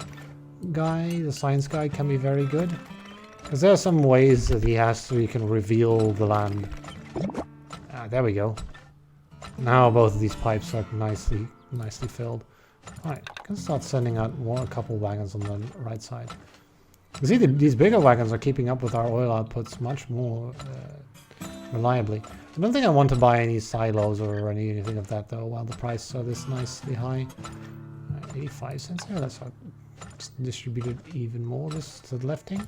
guy, the science guy, can be very good. Because there are some ways that he has so he can reveal the land. Ah, there we go. Now both of these pipes are nicely filled. Alright, I can start sending out a couple wagons on the right side. You see, these bigger wagons are keeping up with our oil outputs much more reliably. I don't think I want to buy any silos or anything of that though, while the prices are this nicely high. 85 cents here, let's distribute it even more this to the left ink.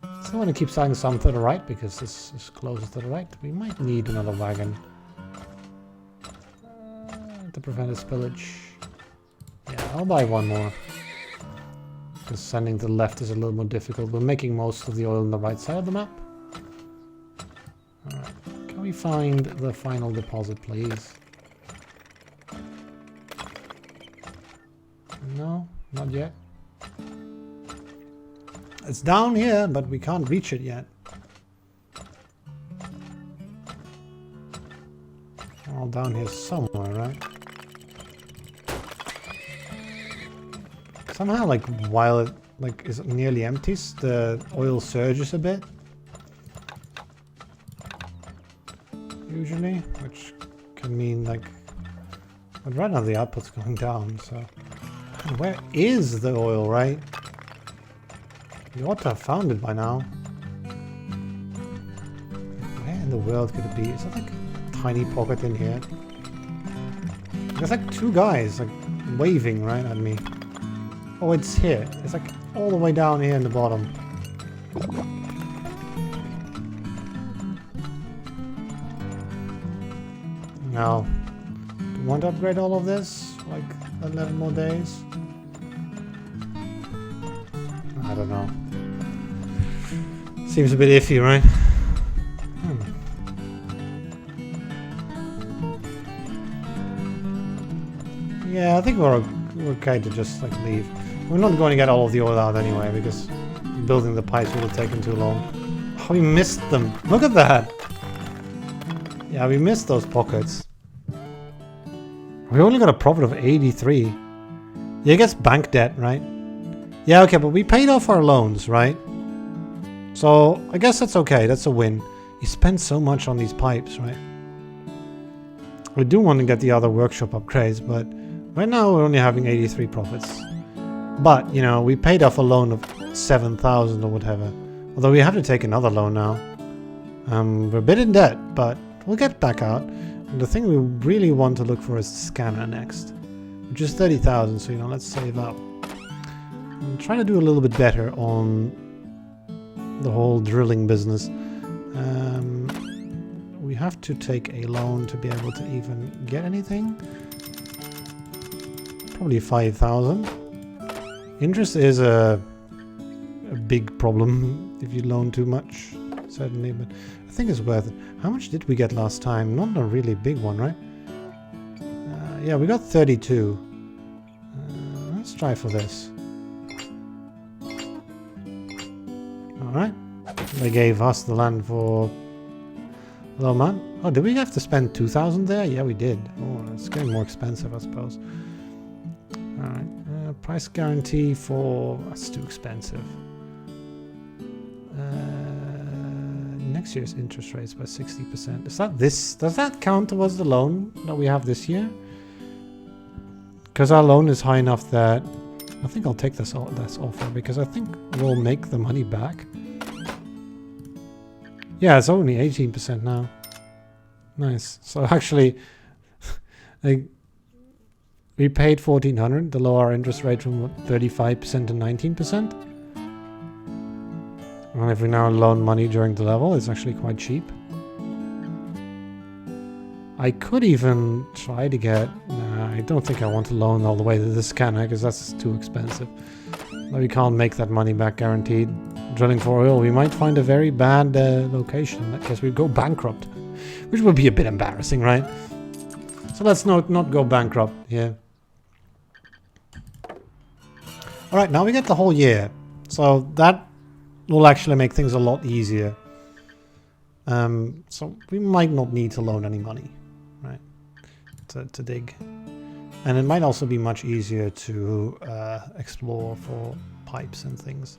So I want to keep selling some to the right because this is closer to the right. We might need another wagon to prevent a spillage. Yeah, I'll buy one more. Because sending to the left is a little more difficult. We're making most of the oil on the right side of the map. Alright, can we find the final deposit, please? No, not yet. It's down here, but we can't reach it yet. All down here somewhere, right? Somehow, like, while it like is nearly empty, the oil surges a bit. Usually, which can mean like, but right now the output's going down. So, man, where is the oil? Right? You ought to have found it by now. Where in the world could it be? Is that like a tiny pocket in here? There's like two guys like waving right at me. Oh, it's here. It's like all the way down here in the bottom. Now, do you want to upgrade all of this? Like 11 more days? I don't know. Seems a bit iffy, right? Yeah, I think we're okay to just like leave. We're not going to get all of the oil out anyway because building the pipes would have taken too long. Oh, we missed them. Look at that. Yeah, we missed those pockets. We only got a profit of 83. Yeah, I guess bank debt, right? Yeah, okay, but we paid off our loans, right? So I guess that's okay. That's a win. You spend so much on these pipes, right? We do want to get the other workshop upgrades, but right now we're only having 83 profits. But, you know, we paid off a loan of 7,000 or whatever. Although we have to take another loan now. We're a bit in debt, but we'll get back out. And the thing we really want to look for is the scanner next. Which is 30,000, so, you know, let's save up. I'm trying to do a little bit better on the whole drilling business. We have to take a loan to be able to even get anything. Probably 5,000. Interest is a big problem if you loan too much, certainly, but I think it's worth it. How much did we get last time? Not a really big one, right? Yeah, we got 32. Let's try for this. Alright. They gave us the land for low man. Oh, did we have to spend 2,000 there? Yeah, we did. Oh, it's getting more expensive, I suppose. Alright. Price guarantee for... That's too expensive. Next year's interest rates by 60%. Is that this? Does that count towards the loan that we have this year? Because our loan is high enough that... I think I'll take this offer because I think we'll make the money back. Yeah, it's only 18% now. Nice. So actually, like, we paid 1,400 to lower our interest rate from what, 35% to 19%. And if we now loan money during the level, it's actually quite cheap. I could even try to get... Nah, I don't think I want to loan all the way to the scanner because that's too expensive. But we can't make that money back guaranteed. Drilling for oil, we might find a very bad location. I guess we'd go bankrupt. Which would be a bit embarrassing, right? So let's not go bankrupt here. Alright, now we get the whole year. So that will actually make things a lot easier. So we might not need to loan any money, right? To dig. And it might also be much easier to explore for pipes and things.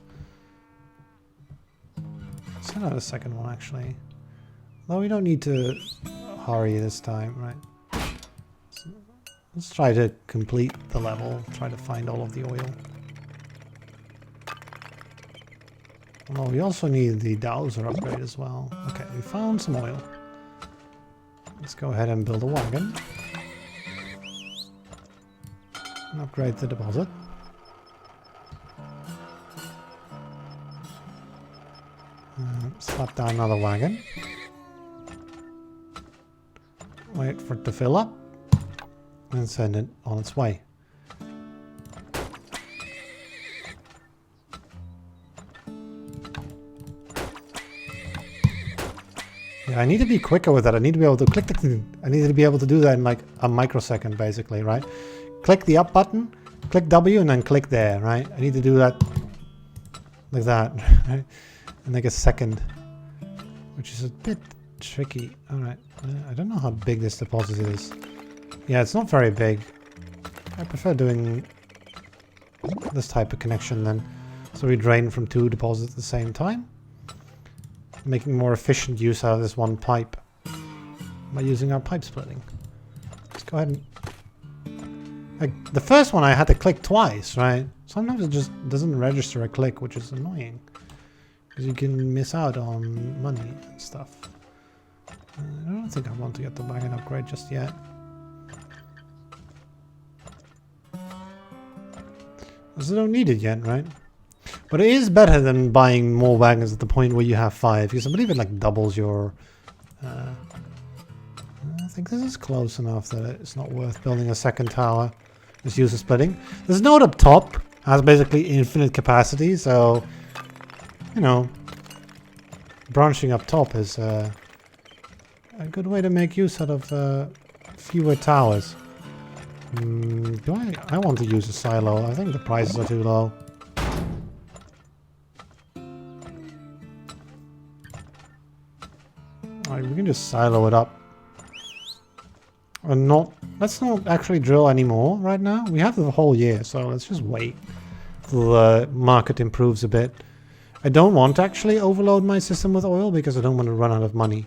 Let's send out a second one, actually. Though we don't need to hurry this time, right? So let's try to complete the level, try to find all of the oil. Oh, we also need the dowser upgrade as well. Okay, we found some oil. Let's go ahead and build a wagon. And upgrade the deposit. Slap down another wagon. Wait for it to fill up. And send it on its way. Yeah, I need to be quicker with that. I need to be able to click I need to be able to do that in like a microsecond, basically, right? Click the up button, click W, and then click there, right? I need to do that like that, right? In like a second, which is a bit tricky. All right, I don't know how big this deposit is. Yeah, it's not very big. I prefer doing this type of connection then. So we drain from 2 deposits at the same time, making more efficient use out of this one pipe by using our pipe splitting. Let's go ahead and... Like, the first one I had to click twice, right? Sometimes it just doesn't register a click, which is annoying. Because you can miss out on money and stuff. I don't think I want to get the wagon upgrade just yet. Because I don't need it yet, right? But it is better than buying more wagons at the point where you have 5. Because I believe it like doubles your... I think this is close enough that it's not worth building a second tower. Just use the splitting. This node up top has basically infinite capacity, so... You know... Branching up top is a good way to make use out of fewer towers. Do I want to use a silo. I think the prices are too low. Alright, we can just silo it up. And let's not actually drill anymore right now. We have the whole year, so let's just wait till the market improves a bit. I don't want to actually overload my system with oil because I don't want to run out of money.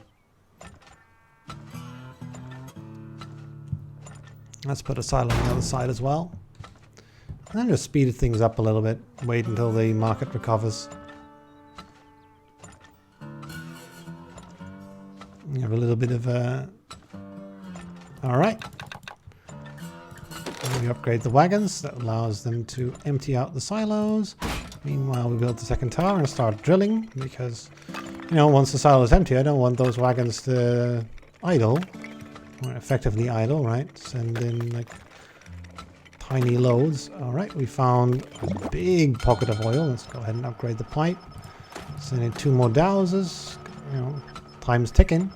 Let's put a silo on the other side as well. And then just speed things up a little bit. Wait until the market recovers. You have a little bit of a... Alright. We upgrade the wagons. That allows them to empty out the silos. Meanwhile, we build the second tower and start drilling. Because, you know, once the silo is empty, I don't want those wagons to idle. Or effectively idle, right? Send in, like, tiny loads. Alright, we found a big pocket of oil. Let's go ahead and upgrade the pipe. Send in 2 more dowsers. You know, time's ticking.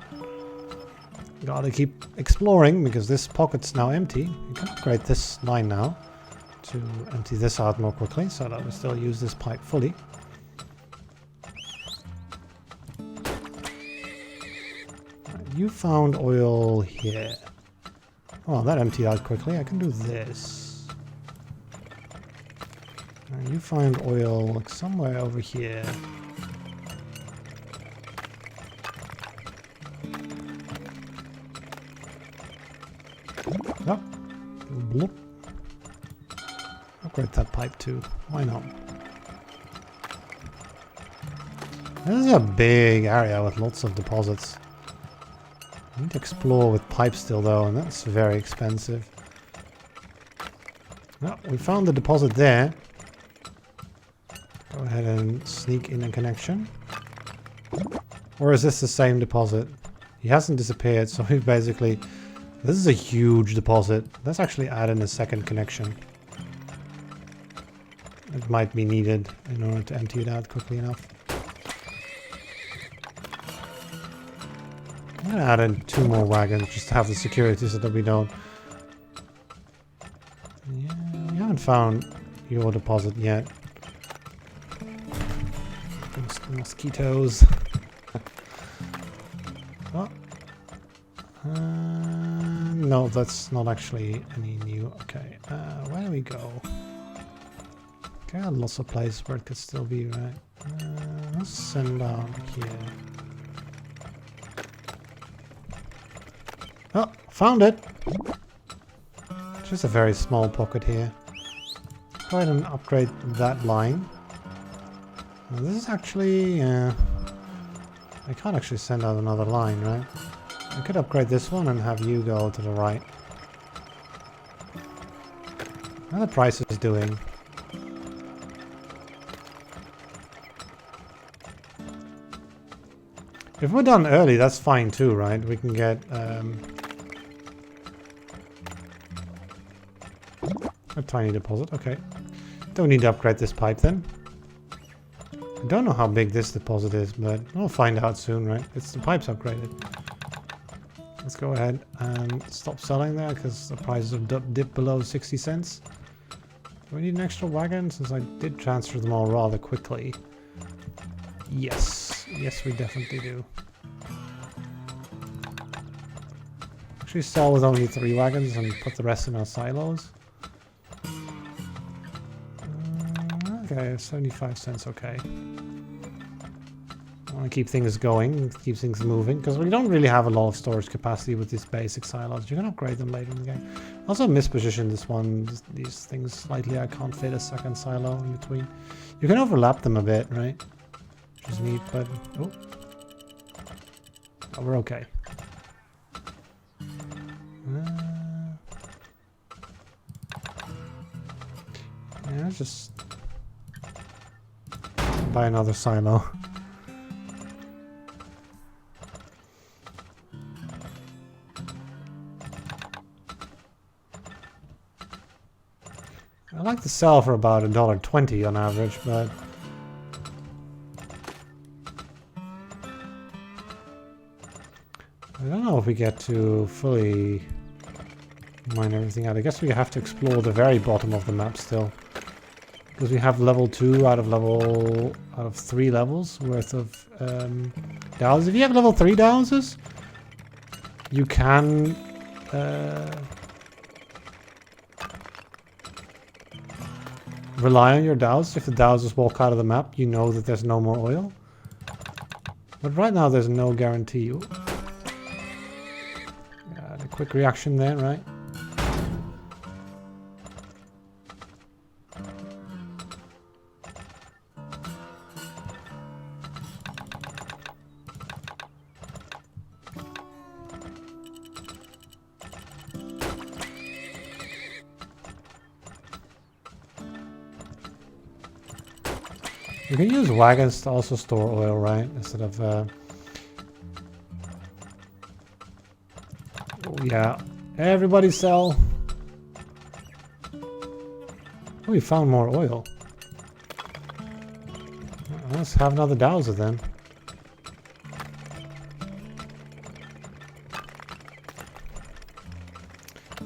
Gotta keep exploring because this pocket's now empty. You can upgrade this line now to empty this out more quickly so that we still use this pipe fully. Right, you found oil here. Oh, that emptied out quickly. I can do this. And you find oil like somewhere over here. Oh, bloop. Upgrade that pipe too. Why not? This is a big area with lots of deposits. I need to explore with pipes still though, and that's very expensive. Well, we found the deposit there. Go ahead and sneak in a connection. Or is this the same deposit? He hasn't disappeared, so we basically... This is a huge deposit. Let's actually add in a second connection. It might be needed in order to empty it out quickly enough. I'm gonna add in 2 more wagons just to have the security so that we don't... Yeah, we haven't found your deposit yet. Mosquitoes. Oh. No, that's not actually any new. Okay, where do we go? Okay, lots of places where it could still be, right? Let's send down here. Oh, found it! Just a very small pocket here. Go ahead and upgrade that line. Now, this is actually... I can't actually send out another line, right? I could upgrade this one and have you go to the right. How the price is doing. If we're done early, that's fine too, right? We can get a tiny deposit. Okay. Don't need to upgrade this pipe then. I don't know how big this deposit is, but we'll find out soon, right? It's the pipe's upgraded. Let's go ahead and stop selling there because the prices have dipped below 60 cents. Do we need an extra wagon since I did transfer them all rather quickly? Yes. Yes, we definitely do. Actually sell with only 3 wagons and put the rest in our silos. Okay, 75 cents, okay. I want to keep things going, keep things moving, because we don't really have a lot of storage capacity with these basic silos. You can upgrade them later in the game. Also mispositioned this one, these things slightly. I can't fit a second silo in between. You can overlap them a bit, right? Which is neat, but... Oh, we're okay. Yeah, let's just buy another silo. I like to sell for about $1.20 on average, but I don't know if we get to fully mine everything out. I guess we have to explore the very bottom of the map still, because we have level 2 out of 3 levels worth of dowses. If you have level 3 dowses, you can rely on your dowses. If the dowses walk out of the map, you know that there's no more oil. But right now there's no guarantee. Yeah, a quick reaction there, right? You can use wagons to also store oil, right? Instead of... Oh yeah. Everybody sell! Oh, we found more oil. Let's have another dowser then.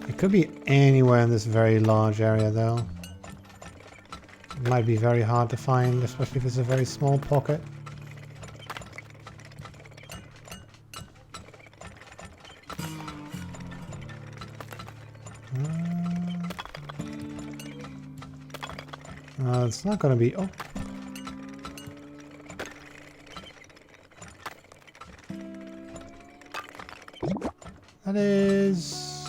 It could be anywhere in this very large area though. It might be very hard to find, especially if it's a very small pocket. It's not going to be... Oh. That is...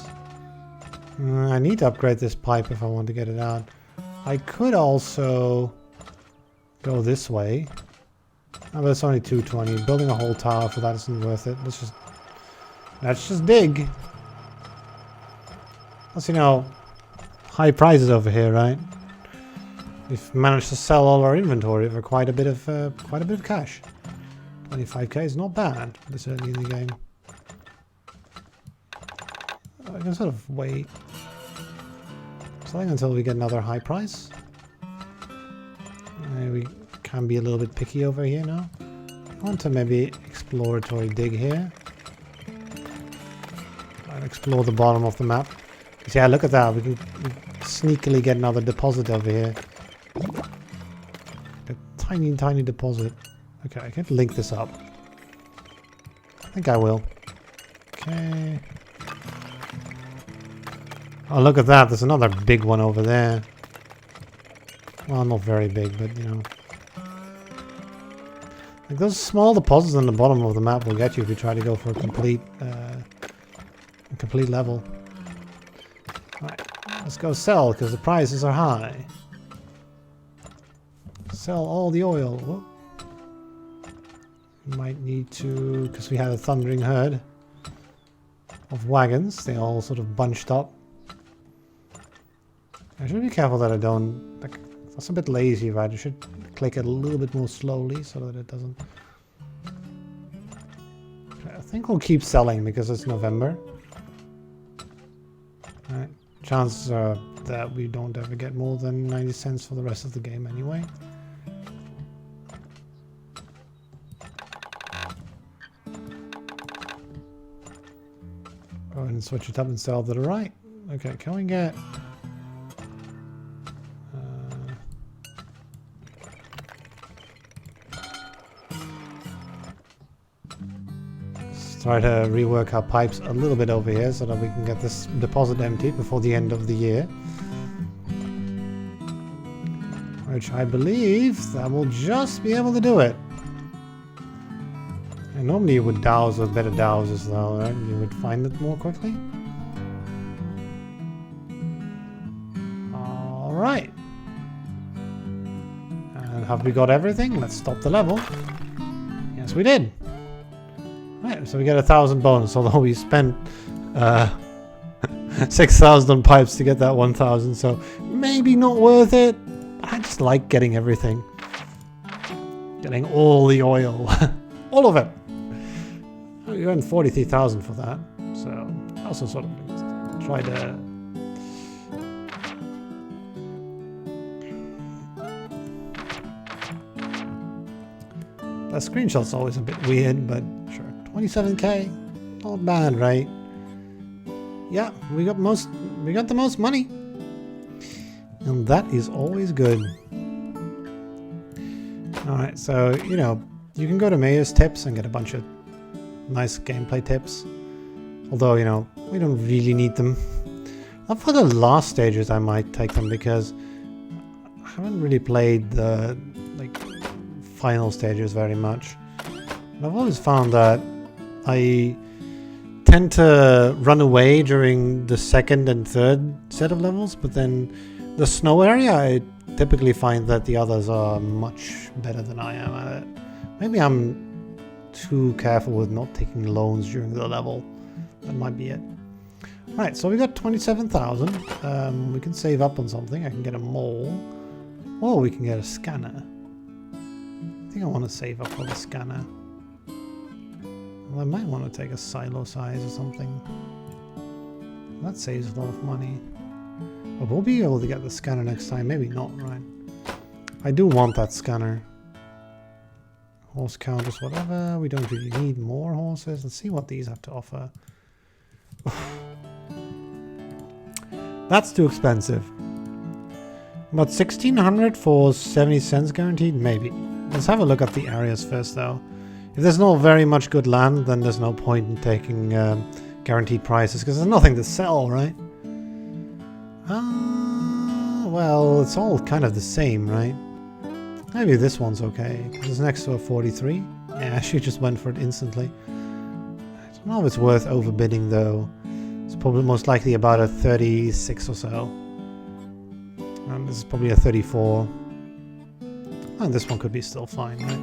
I need to upgrade this pipe if I want to get it out. I could also go this way. Oh, but it's only 220. Building a whole tower for that isn't worth it. Let's just dig. Plus, you know, high prices over here, right? We've managed to sell all our inventory for quite a bit of cash. 25k is not bad, this early in the game. I can sort of wait something until we get another high price. We can be a little bit picky over here now. I want to maybe exploratory dig here. I'll explore the bottom of the map. Because yeah, look at that. We can sneakily get another deposit over here. A tiny, tiny deposit. Okay, I can link this up. I think I will. Okay. Oh, look at that. There's another big one over there. Well, not very big, but you know. Like those small deposits on the bottom of the map will get you if you try to go for a complete level. Alright, let's go sell because the prices are high. Sell all the oil. Whoop. Might need to, because we had a thundering herd of wagons. They all sort of bunched up. I should be careful that I don't, like, that's a bit lazy, right? I should click it a little bit more slowly so that it doesn't... I think we'll keep selling because it's November. Alright, chances are that we don't ever get more than 90 cents for the rest of the game anyway. Go ahead and switch it up and sell to the right. Okay, can we get... try to rework our pipes a little bit over here so that we can get this deposit empty before the end of the year. which I believe that will just be able to do it. And normally you would douse with better dowsers though, right? You would find it more quickly. Alright. And have we got everything? Let's stop the level. Yes, we did. Right, so we get 1,000 bonus, although we spent 6,000 on pipes to get that 1,000, so maybe not worth it. But I just like getting everything. Getting all the oil. All of it. You earned 43,000 for that, so I also sort of try to... That screenshot's always a bit weird, but sure. 27k, not bad, right? Yeah, we got the most money, and that is always good. All right, so you know you can go to Mayor's Tips and get a bunch of nice gameplay tips. Although you know we don't really need them. For the last stages, I might take them because I haven't really played the final stages very much. And I've always found that I tend to run away during the second and third set of levels, but then the snow area, I typically find that the others are much better than I am at it. Maybe I'm too careful with not taking loans during the level. That might be it. Right, so we got 27,000. We can save up on something. I can get a mole. Or we can get a scanner. I think I want to save up for the scanner. Well, I might want to take a silo size or something. That saves a lot of money. But we'll be able to get the scanner next time. Maybe not, right? I do want that scanner. Horse counters, whatever. We don't really need more horses. Let's see what these have to offer. That's too expensive. About 1,600 for 70 cents guaranteed? Maybe. Let's have a look at the areas first, though. If there's not very much good land, then there's no point in taking guaranteed prices, because there's nothing to sell, right? Well, it's all kind of the same, right? Maybe this one's okay, because it's next to a 43. Yeah, she just went for it instantly. I don't know if it's worth overbidding, though. It's probably most likely about a 36 or so. And this is probably a 34. And this one could be still fine, right?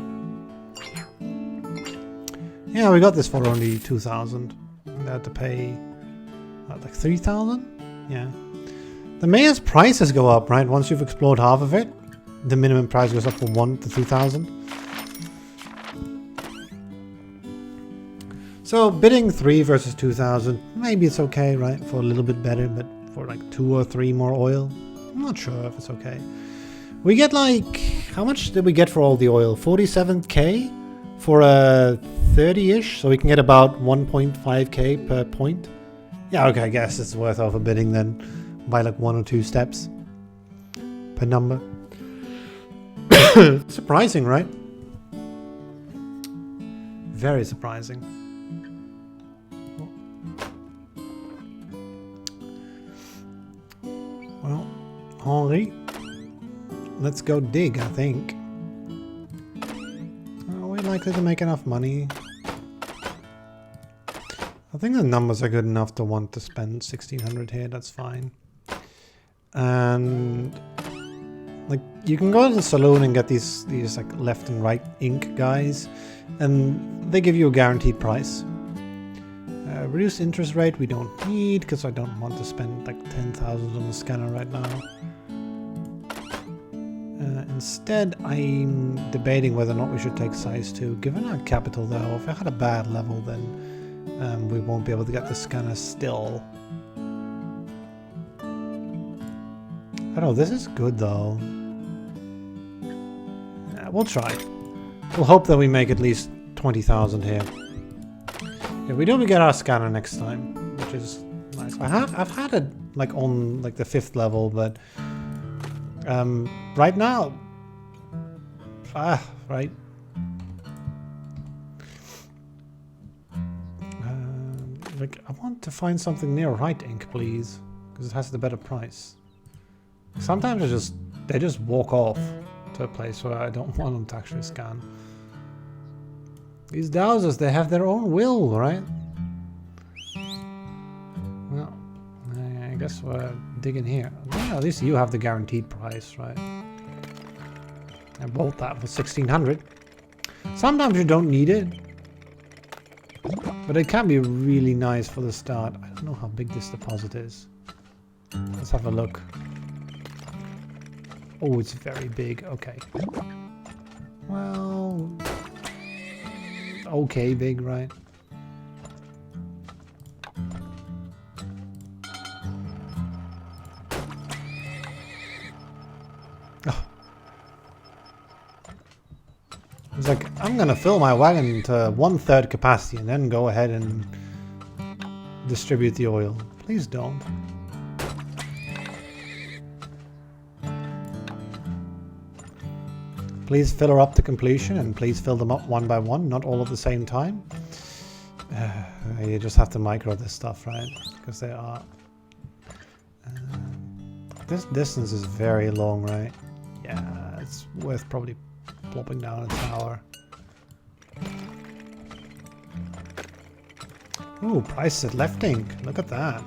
Yeah, we got this for only 2,000. We had to pay, what, like 3,000? Yeah. The mayor's prices go up, right? Once you've explored half of it, the minimum price goes up from 1 to 2,000. So bidding 3 versus 2,000, maybe it's okay, right? For a little bit better, but for like 2 or 3 more oil, I'm not sure if it's okay. We get like, how much did we get for all the oil? 47k for a 30-ish, so we can get about 1.5k per point. Yeah, okay, I guess it's worth overbidding then by like 1 or 2 steps per number. Surprising, right? Very surprising. Well, Henri, let's go dig, I think. Are we likely to make enough money? I think the numbers are good enough to want to spend 1,600 here, that's fine. And like you can go to the saloon and get these like left and right ink guys, and they give you a guaranteed price. Reduced interest rate we don't need because I don't want to spend like 10,000 on the scanner right now. Instead, I'm debating whether or not we should take size 2. Given our capital though, if I had a bad level, then we won't be able to get the scanner still. I don't know, this is good though. Yeah, we'll try. We'll hope that we make at least 20,000 here. If we do, we get our scanner next time, which is nice. I've had it like on like the 5th level, but right now, right. Like I want to find something near right ink, please, because it has the better price. Sometimes I just They just walk off to a place where I don't want them to actually scan. These dowsers, they have their own will, right? Well, I guess we're digging here. Well, at least you have the guaranteed price, right? I bought that for 1600. Sometimes you don't need it. But it can be really nice for the start. I don't know how big this deposit is. Let's have a look. Oh, it's very big. Okay. Well... okay big, right? Oh. It's like, I'm gonna fill my wagon to 1/3 capacity and then go ahead and distribute the oil. Please don't. Please fill her up to completion and please fill them up one by one, not all at the same time. You just have to micro this stuff, right? Because they are... this distance is very long, right? Yeah, it's worth probably plopping down a tower. Ooh, price at lefting. Look at that.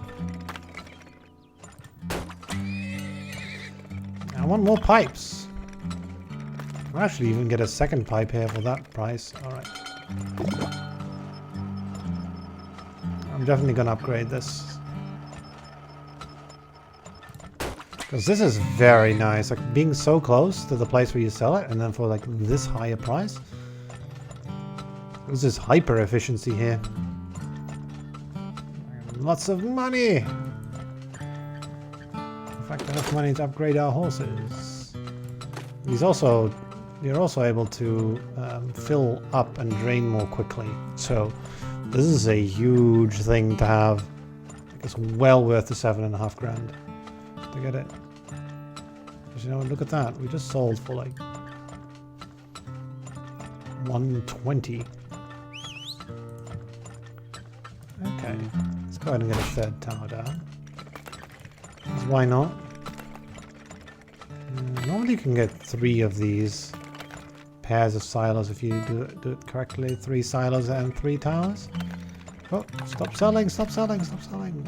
I want more pipes. I'll actually even get a second pipe here for that price. Alright. I'm definitely gonna upgrade this. Because this is very nice. Like being so close to the place where you sell it and then for like this higher price. This is hyper efficiency here. Lots of money! In fact, enough money to upgrade our horses. You're also able to fill up and drain more quickly. So this is a huge thing to have. It's well worth the 7.5 grand to get it. Because you know, look at that. We just sold for like 120. Okay, let's go ahead and get a third tower down. Because why not? Normally you can get 3 of these pairs of silos if you do it correctly. 3 silos and 3 towers. Oh, stop selling, stop selling, stop selling.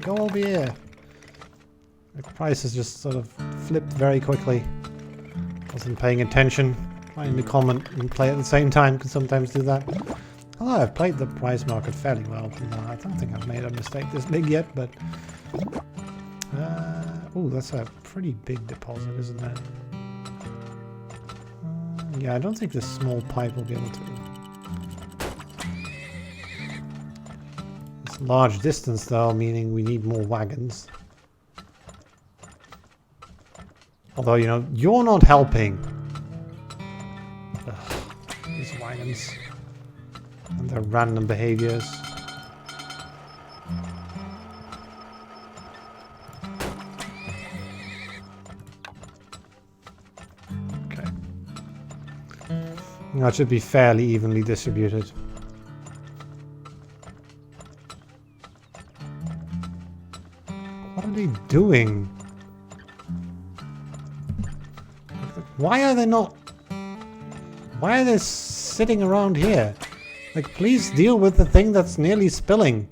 Go over here. The price has just sort of flipped very quickly. Wasn't paying attention. Trying to comment and play at the same time can sometimes do that. Although I've played the price market fairly well. No, I don't think I've made a mistake this big yet, but... oh, that's a pretty big deposit, isn't it? Yeah, I don't think this small pipe will be able to... It's large distance though, meaning we need more wagons. Although, you know, you're not helping. Ugh, these wagons. And their random behaviors. Okay. That should be fairly evenly distributed. What are they doing? Why are they not... Why are they sitting around here? Like, please deal with the thing that's nearly spilling.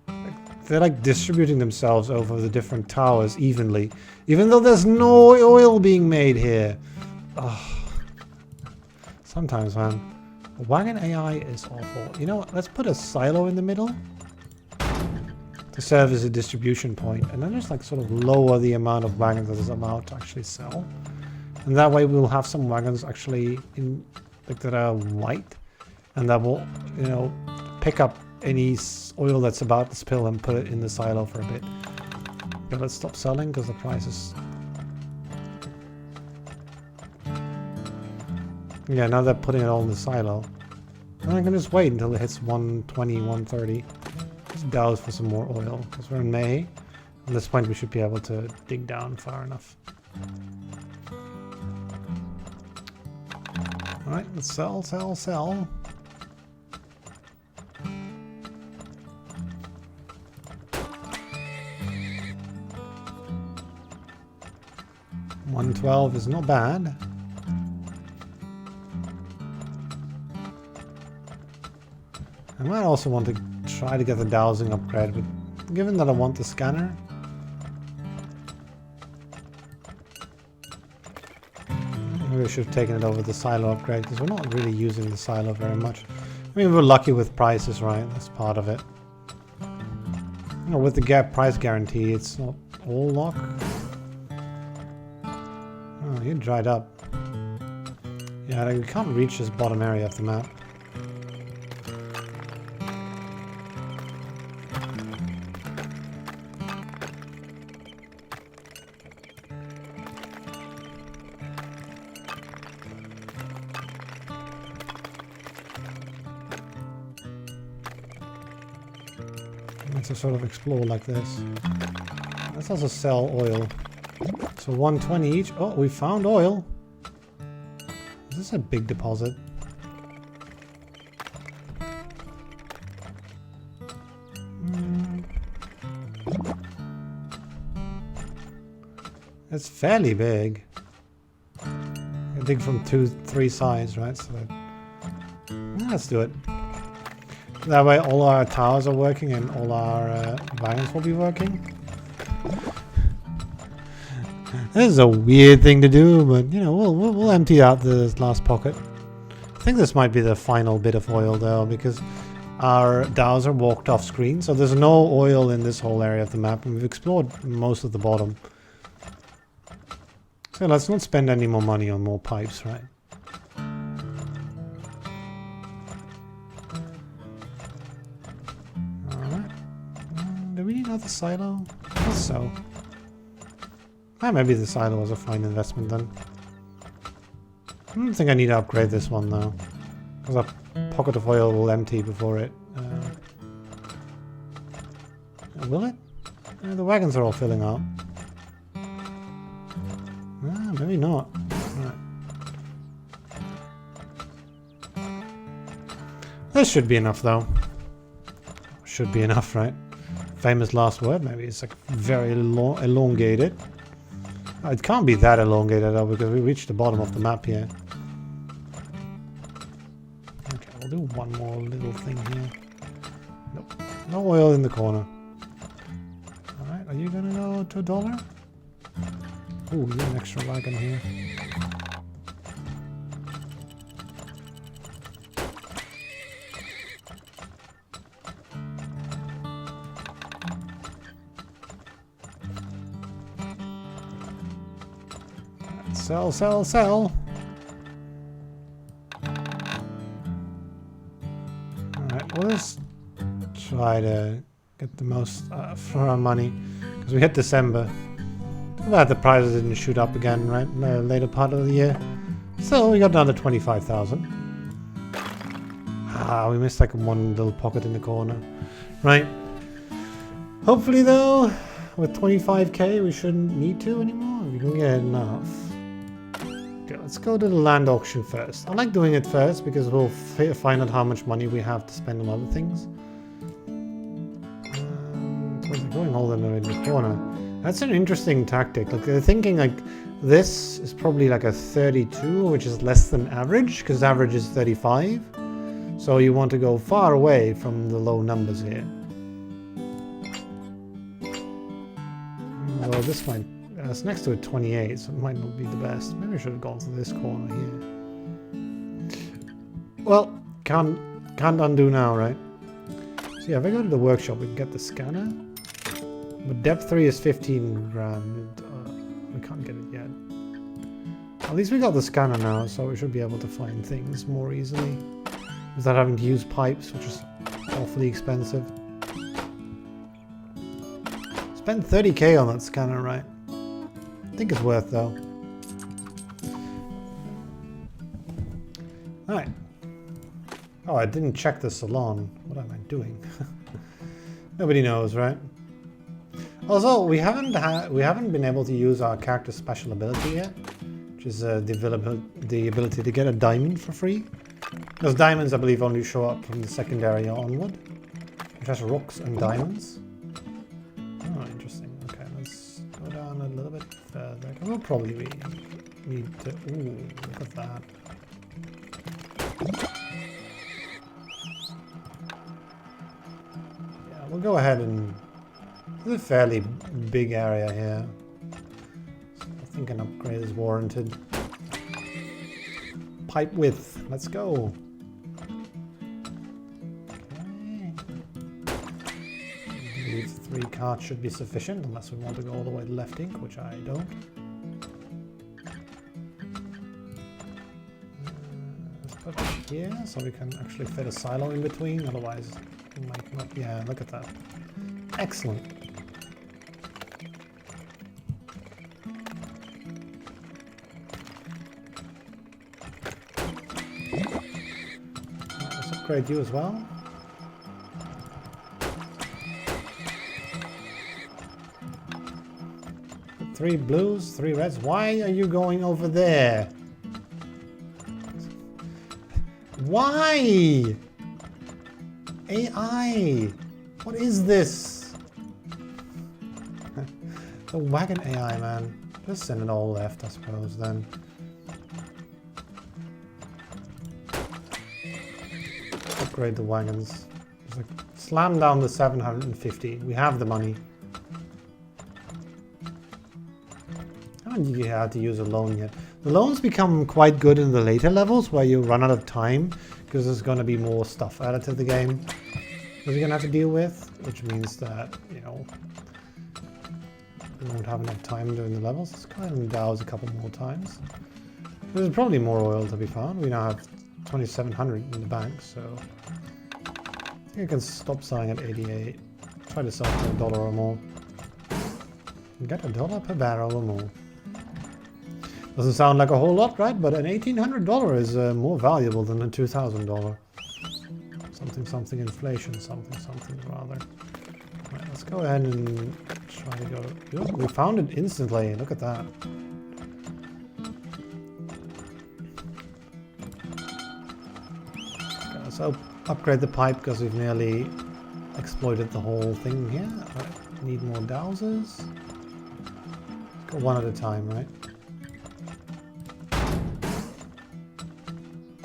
Like, they're like distributing themselves over the different towers evenly. Even though there's no oil being made here. Ugh. Sometimes, man. Wagon AI is awful. You know what? Let's put a silo in the middle. To serve as a distribution point. And then just like sort of lower the amount of wagons that is allowed to actually sell. And that way we'll have some wagons actually in like that are white. And that will, you know, pick up any oil that's about to spill and put it in the silo for a bit. Okay, let's stop selling because the price is... Yeah, now they're putting it all in the silo. And I can just wait until it hits 120, 130. Just douse for some more oil because we're in May. At this point we should be able to dig down far enough. Alright, let's sell, sell, sell. 112 is not bad. I might also want to try to get the dowsing upgrade, but given that I want the scanner, maybe I should have taken it over the silo upgrade, because we're not really using the silo very much. I mean, we're lucky with prices, right? That's part of it. You know, with the price guarantee, it's not all luck. Oh, you dried up. Yeah, like, we can't reach this bottom area of the map. To sort of explore like this. Let's also sell oil. So 120 each. Oh, we found oil. Is this a big deposit? It's fairly big. I dig from 2-3 sides, right? So let's do it. That way all our towers are working and all our wagons will be working. This is a weird thing to do, but you know, we'll empty out this last pocket. I think this might be the final bit of oil though, because our dhows are walked off screen, so there's no oil in this whole area of the map, and we've explored most of the bottom. So let's not spend any more money on more pipes, right? Do we need another silo? I guess so. Maybe the silo was a fine investment then. I don't think I need to upgrade this one though, because our pocket of oil will empty before it. Will it? The wagons are all filling up. Maybe not. Right. This should be enough though. Should be enough, right? Famous last word, maybe it's like very elongated. It can't be that elongated though, because we reached the bottom of the map here. Okay, we'll do one more little thing here. Nope. No oil in the corner. Alright, are you gonna go to $1? Ooh, you got an extra wagon here. Sell, sell, sell. Alright, we'll just try to get the most for our money, because we hit December. Too bad the prices didn't shoot up again, right? In the later part of the year. So we got another 25,000. We missed like one little pocket in the corner. Right. Hopefully though, with 25k we shouldn't need to anymore. We can get enough. Okay, let's go to the land auction first. I like doing it first because we'll find out how much money we have to spend on other things. Where's it going all the way in the corner? That's an interesting tactic. Like they're thinking like this is probably like a 32, which is less than average, because average is 35. So you want to go far away from the low numbers here. Well, this might... it's next to a 28, so it might not be the best. Maybe I should have gone to this corner here. Well, can't undo now, right? So yeah, if I go to the workshop, we can get the scanner. But depth 3 is 15 grand. We can't get it yet. At least we got the scanner now, so we should be able to find things more easily without having to use pipes, which is awfully expensive. Spend 30k on that scanner, right? I think it's worth though. Alright. Oh, I didn't check the salon. What am I doing? Nobody knows, right? Also, we haven't been able to use our character's special ability yet, which is the ability to get a diamond for free. Those diamonds, I believe, only show up from the second area onward, which has rocks and diamonds. Oh, interesting. Okay, let's go down a little bit further. We'll probably need to... Ooh, look at that. Yeah, we'll go ahead and... It's a fairly big area here. So I think an upgrade is warranted. Pipe width. Let's go. I believe 3 carts should be sufficient, unless we want to go all the way to left ink, which I don't. Let's put it here, so we can actually fit a silo in between, otherwise it might not... Yeah, look at that. Excellent. Let's upgrade you as well. Three blues, 3 reds. Why are you going over there? Why? AI! What is this? The wagon AI, man. Just send it all left, I suppose, then. Upgrade the wagons. Just like, slam down the 750. We have the money. I haven't really had to use a loan yet. The loans become quite good in the later levels where you run out of time because there's going to be more stuff added to the game that you're going to have to deal with, which means that, you know, we won't have enough time doing the levels. Let's go ahead and douse a couple more times. There's probably more oil to be found. We now have 2,700 in the bank, so I think I can stop selling at 88. Try to sell for $1 or more. Get $1 per barrel or more. Doesn't sound like a whole lot, right? But an $1,800 is more valuable than a $2,000. Something inflation, something rather. Right, let's go ahead and try to go. Look, we found it instantly. Look at that. Okay, let's upgrade the pipe because we've nearly exploited the whole thing here. Right, need more dowsers. Let's go one at a time, right?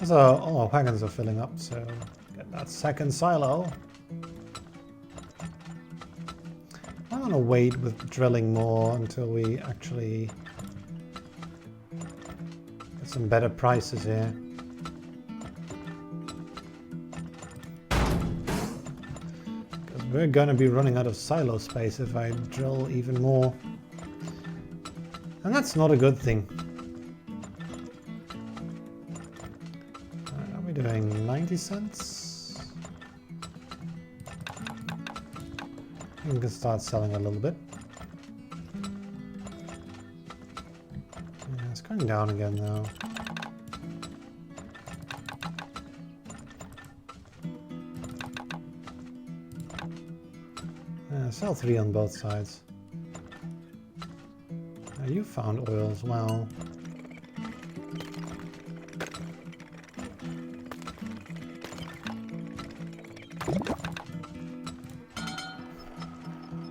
So all our wagons are filling up, so get that second silo. I want to wait with drilling more until we actually get some better prices here. Because we're going to be running out of silo space if I drill even more. And that's not a good thing. Doing 90 cents. We can start selling a little bit. Yeah, it's going down again now. Yeah, sell 3 on both sides. You found oil as well.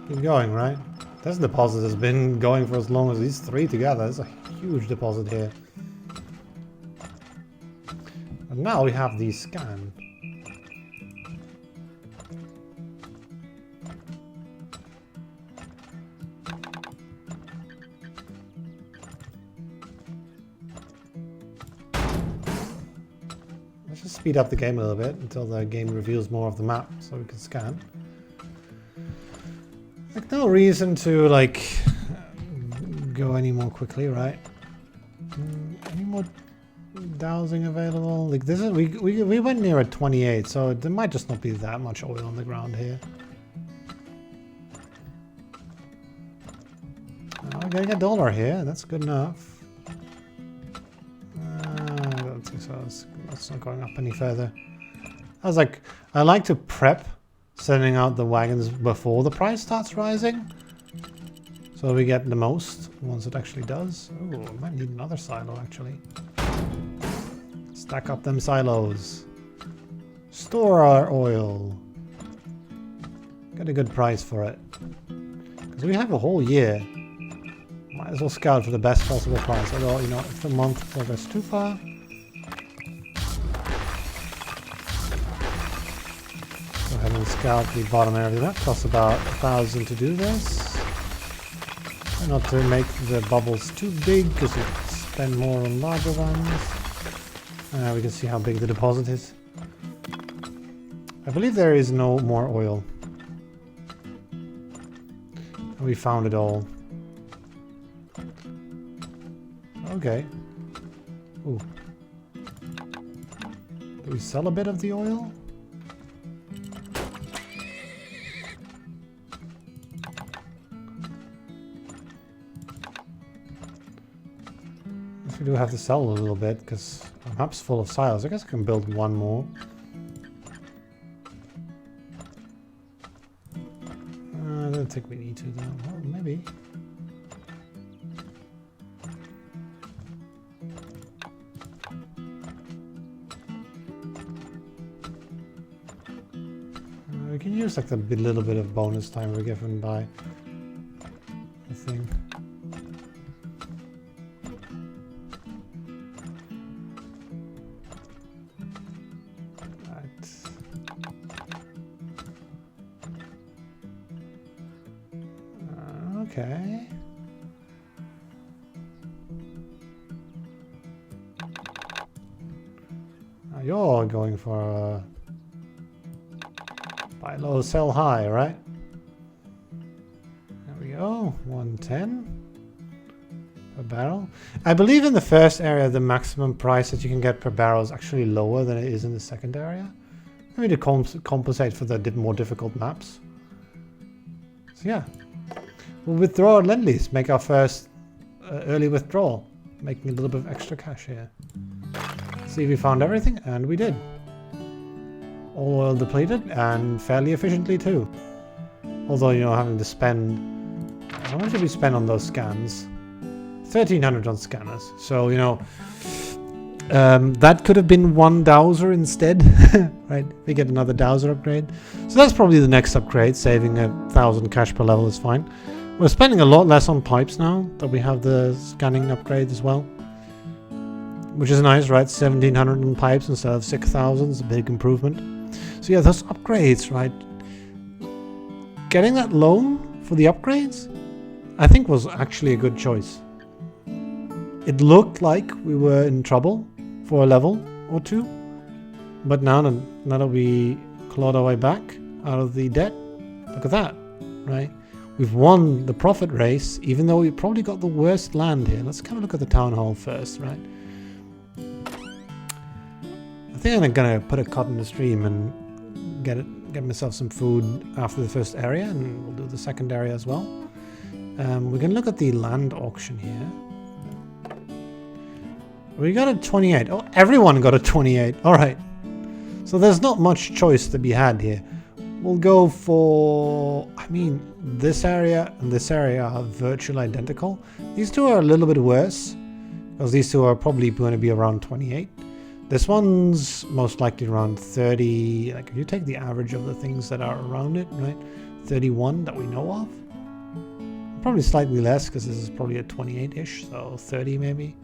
Keep going, right? This deposit has been going for as long as these 3 together. It's a huge deposit here. And now we have these scanned. Let's just speed up the game a little bit until the game reveals more of the map so we can scan. Like, no reason to, like, go any more quickly, right? Any more dowsing available? Like, this is, we went near at 28, so there might just not be that much oil on the ground here. We're getting $1 here, that's good enough. I don't think so, that's not going up any further. I was like, I like to prep sending out the wagons before the price starts rising, so we get the most once it actually does. Oh, I might need another silo actually. Stack up them silos. Store our oil. Get a good price for it. Because we have a whole year. Might Might as well scout for the best possible price. Although, you know, if the month progresses too far. Go ahead and scout the bottom area of the map. Costs about 1,000 to do this. Try not to make the bubbles too big because you spend more on larger ones. We can see how big the deposit is. I believe there is no more oil. We found it all. Okay. Ooh. Do we sell a bit of the oil? Yes, we do have to sell a little bit because our map's full of silos. I guess I can build one more. I don't think we need to though. Well, maybe. We can use like the little bit of bonus time we're given by the thing. Okay. Now you're going for buy low, sell high, right? There we go. 110 per barrel. I believe in the first area the maximum price that you can get per barrel is actually lower than it is in the second area. Maybe to compensate for the more difficult maps. So yeah. We'll withdraw our lend-lease, make our first early withdrawal, making a little bit of extra cash here. See if we found everything, and we did. All oil depleted, and fairly efficiently too. Although, you know, having to spend... How much did we spend on those scans? 1,300 on scanners. So, you know, that could have been one dowser instead, right? We get another dowser upgrade. So that's probably the next upgrade, saving 1,000 cash per level is fine. We're spending a lot less on pipes now that we have the scanning upgrade as well. Which is nice, right? 1,700 on pipes instead of 6,000 is a big improvement. So yeah, those upgrades, right? Getting that loan for the upgrades, I think was actually a good choice. It looked like we were in trouble for a level or two. But now that we clawed our way back out of the debt, look at that, right? We've won the profit race, even though we probably got the worst land here. Let's kind of look at the town hall first, right? I think I'm gonna put a cot in the stream and get myself some food after the first area, and we'll do the second area as well. We can look at the land auction here. We got a 28. Oh, everyone got a 28. All right. So there's not much choice to be had here. We'll go for, I mean, this area and this area are virtually identical. These two are a little bit worse, because these two are probably going to be around 28. This one's most likely around 30, like if you take the average of the things that are around it, right? 31 that we know of. Probably slightly less, because this is probably a 28-ish, so 30 maybe.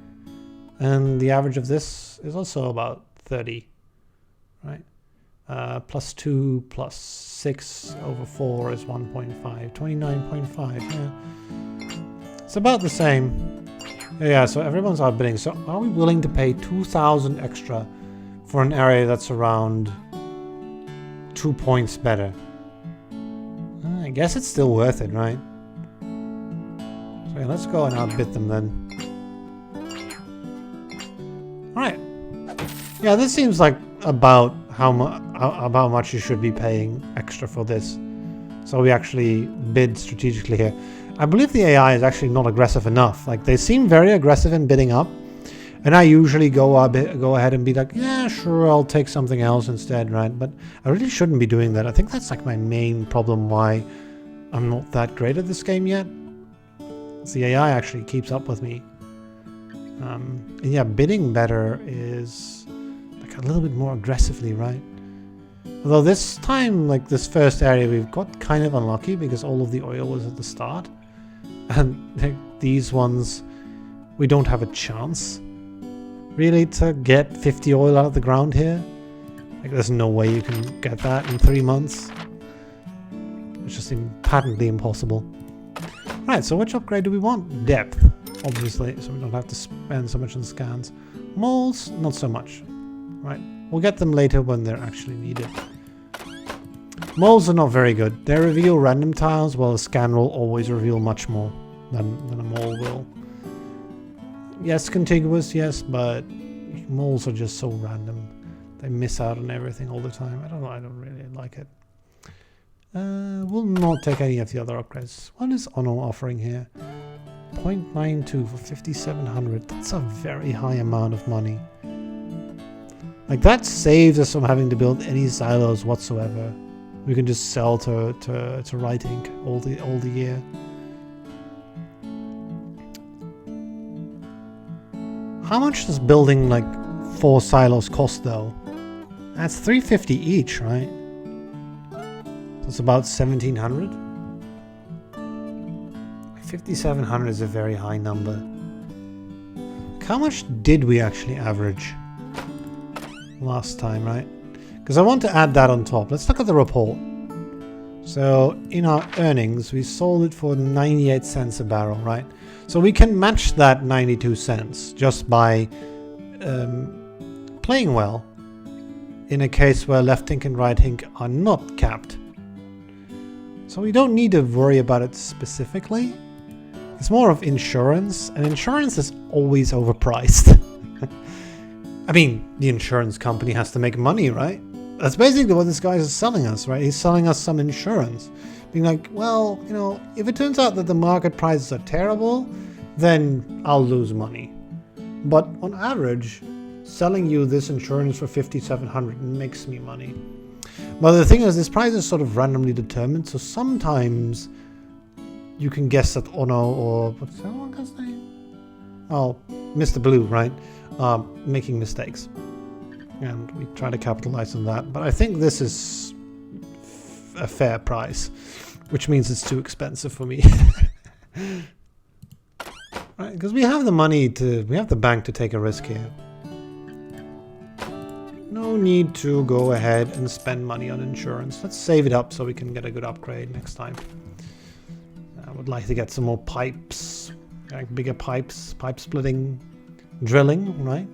And the average of this is also about 30, right? Plus 2 plus 6 over 4 is 1.5. 29.5, yeah. It's about the same. Yeah, so everyone's outbidding. So are we willing to pay 2,000 extra for an area that's around 2 points better? I guess it's still worth it, right? So yeah, let's go and outbid them then. Alright. Yeah, this seems like about how much you should be paying extra for this. So we actually bid strategically here. I believe the AI is actually not aggressive enough. Like, they seem very aggressive in bidding up, and I usually go ahead and be like, yeah, sure, I'll take something else instead, right? But I really shouldn't be doing that. I think that's like my main problem why I'm not that great at this game yet. The AI actually keeps up with me. And yeah, bidding better is like a little bit more aggressively, right? Although this time, like this first area, we've got kind of unlucky because all of the oil was at the start. And these ones, we don't have a chance really to get 50 oil out of the ground here. Like, there's no way you can get that in 3 months. It's just patently impossible. Right, so which upgrade do we want? Depth, obviously, so we don't have to spend so much on scans. Moles, not so much. Right, we'll get them later when they're actually needed. Moles are not very good. They reveal random tiles, while a scan will always reveal much more than a mole will. Yes, contiguous, yes, but moles are just so random. They miss out on everything all the time. I don't know, I don't really like it. We'll not take any of the other upgrades. What is Ono offering here? 0.92 for 5,700. That's a very high amount of money. Like, that saves us from having to build any silos whatsoever. We can just sell to Right Ink all the year. How much does building like 4 silos cost though? That's 350 each, right? So it's about 1,700. 5,700 is a very high number. How much did we actually average last time, right? Because I want to add that on top. Let's look at the report. So in our earnings, we sold it for 98 cents a barrel, right? So we can match that 92 cents just by playing well in a case where left ink and right ink are not capped. So we don't need to worry about it specifically. It's more of insurance, and insurance is always overpriced. I mean, the insurance company has to make money, right? That's basically what this guy is selling us, right? He's selling us some insurance. Being like, well, you know, if it turns out that the market prices are terrible, then I'll lose money. But on average, selling you this insurance for 5,700 makes me money. But the thing is, this price is sort of randomly determined, so sometimes you can guess that Ono or what's that one guy's name? Oh, Mr. Blue, right? Making mistakes. And we try to capitalize on that. But I think this is a fair price, which means it's too expensive for me. Right, because we have the money we have the bank to take a risk here. No need to go ahead and spend money on insurance. Let's save it up so we can get a good upgrade next time. I would like to get some more pipes, like bigger pipes, pipe splitting, drilling, right?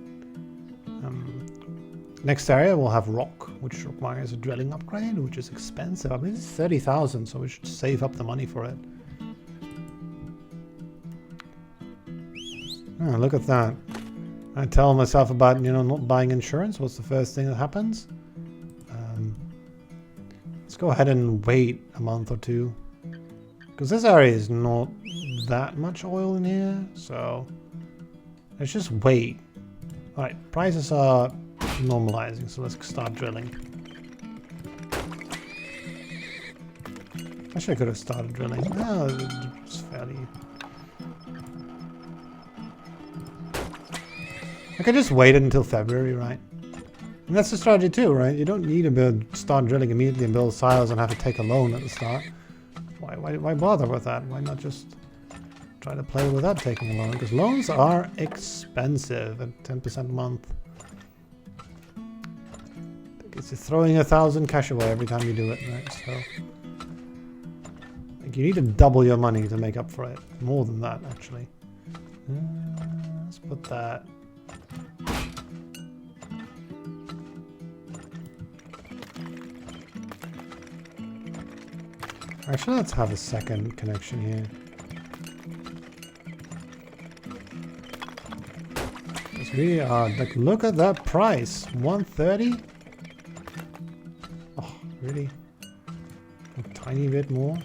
Next area we'll have rock, which requires a drilling upgrade, which is expensive. I mean, it's 30,000, so we should save up the money for it. Oh, look at that. I tell myself about, you know, not buying insurance. What's the first thing that happens? Let's go ahead and wait a month or two. Because this area is not that much oil in here, so let's just wait. Alright, prices are normalizing, so let's start drilling. Actually, I could have started drilling. Oh, it's fairly... I could just wait until February, right? And that's the strategy too, right? You don't need to start drilling immediately and build silos and have to take a loan at the start. Why bother with that? Why not just try to play without taking a loan? Because loans are expensive at 10% a month. It's throwing 1,000 cash away every time you do it, right? So like, you need to double your money to make up for it. More than that, actually. Let's put that. Actually, let's have a second connection here. Because we are, like, look at that price. 130? Oh, really? A tiny bit more?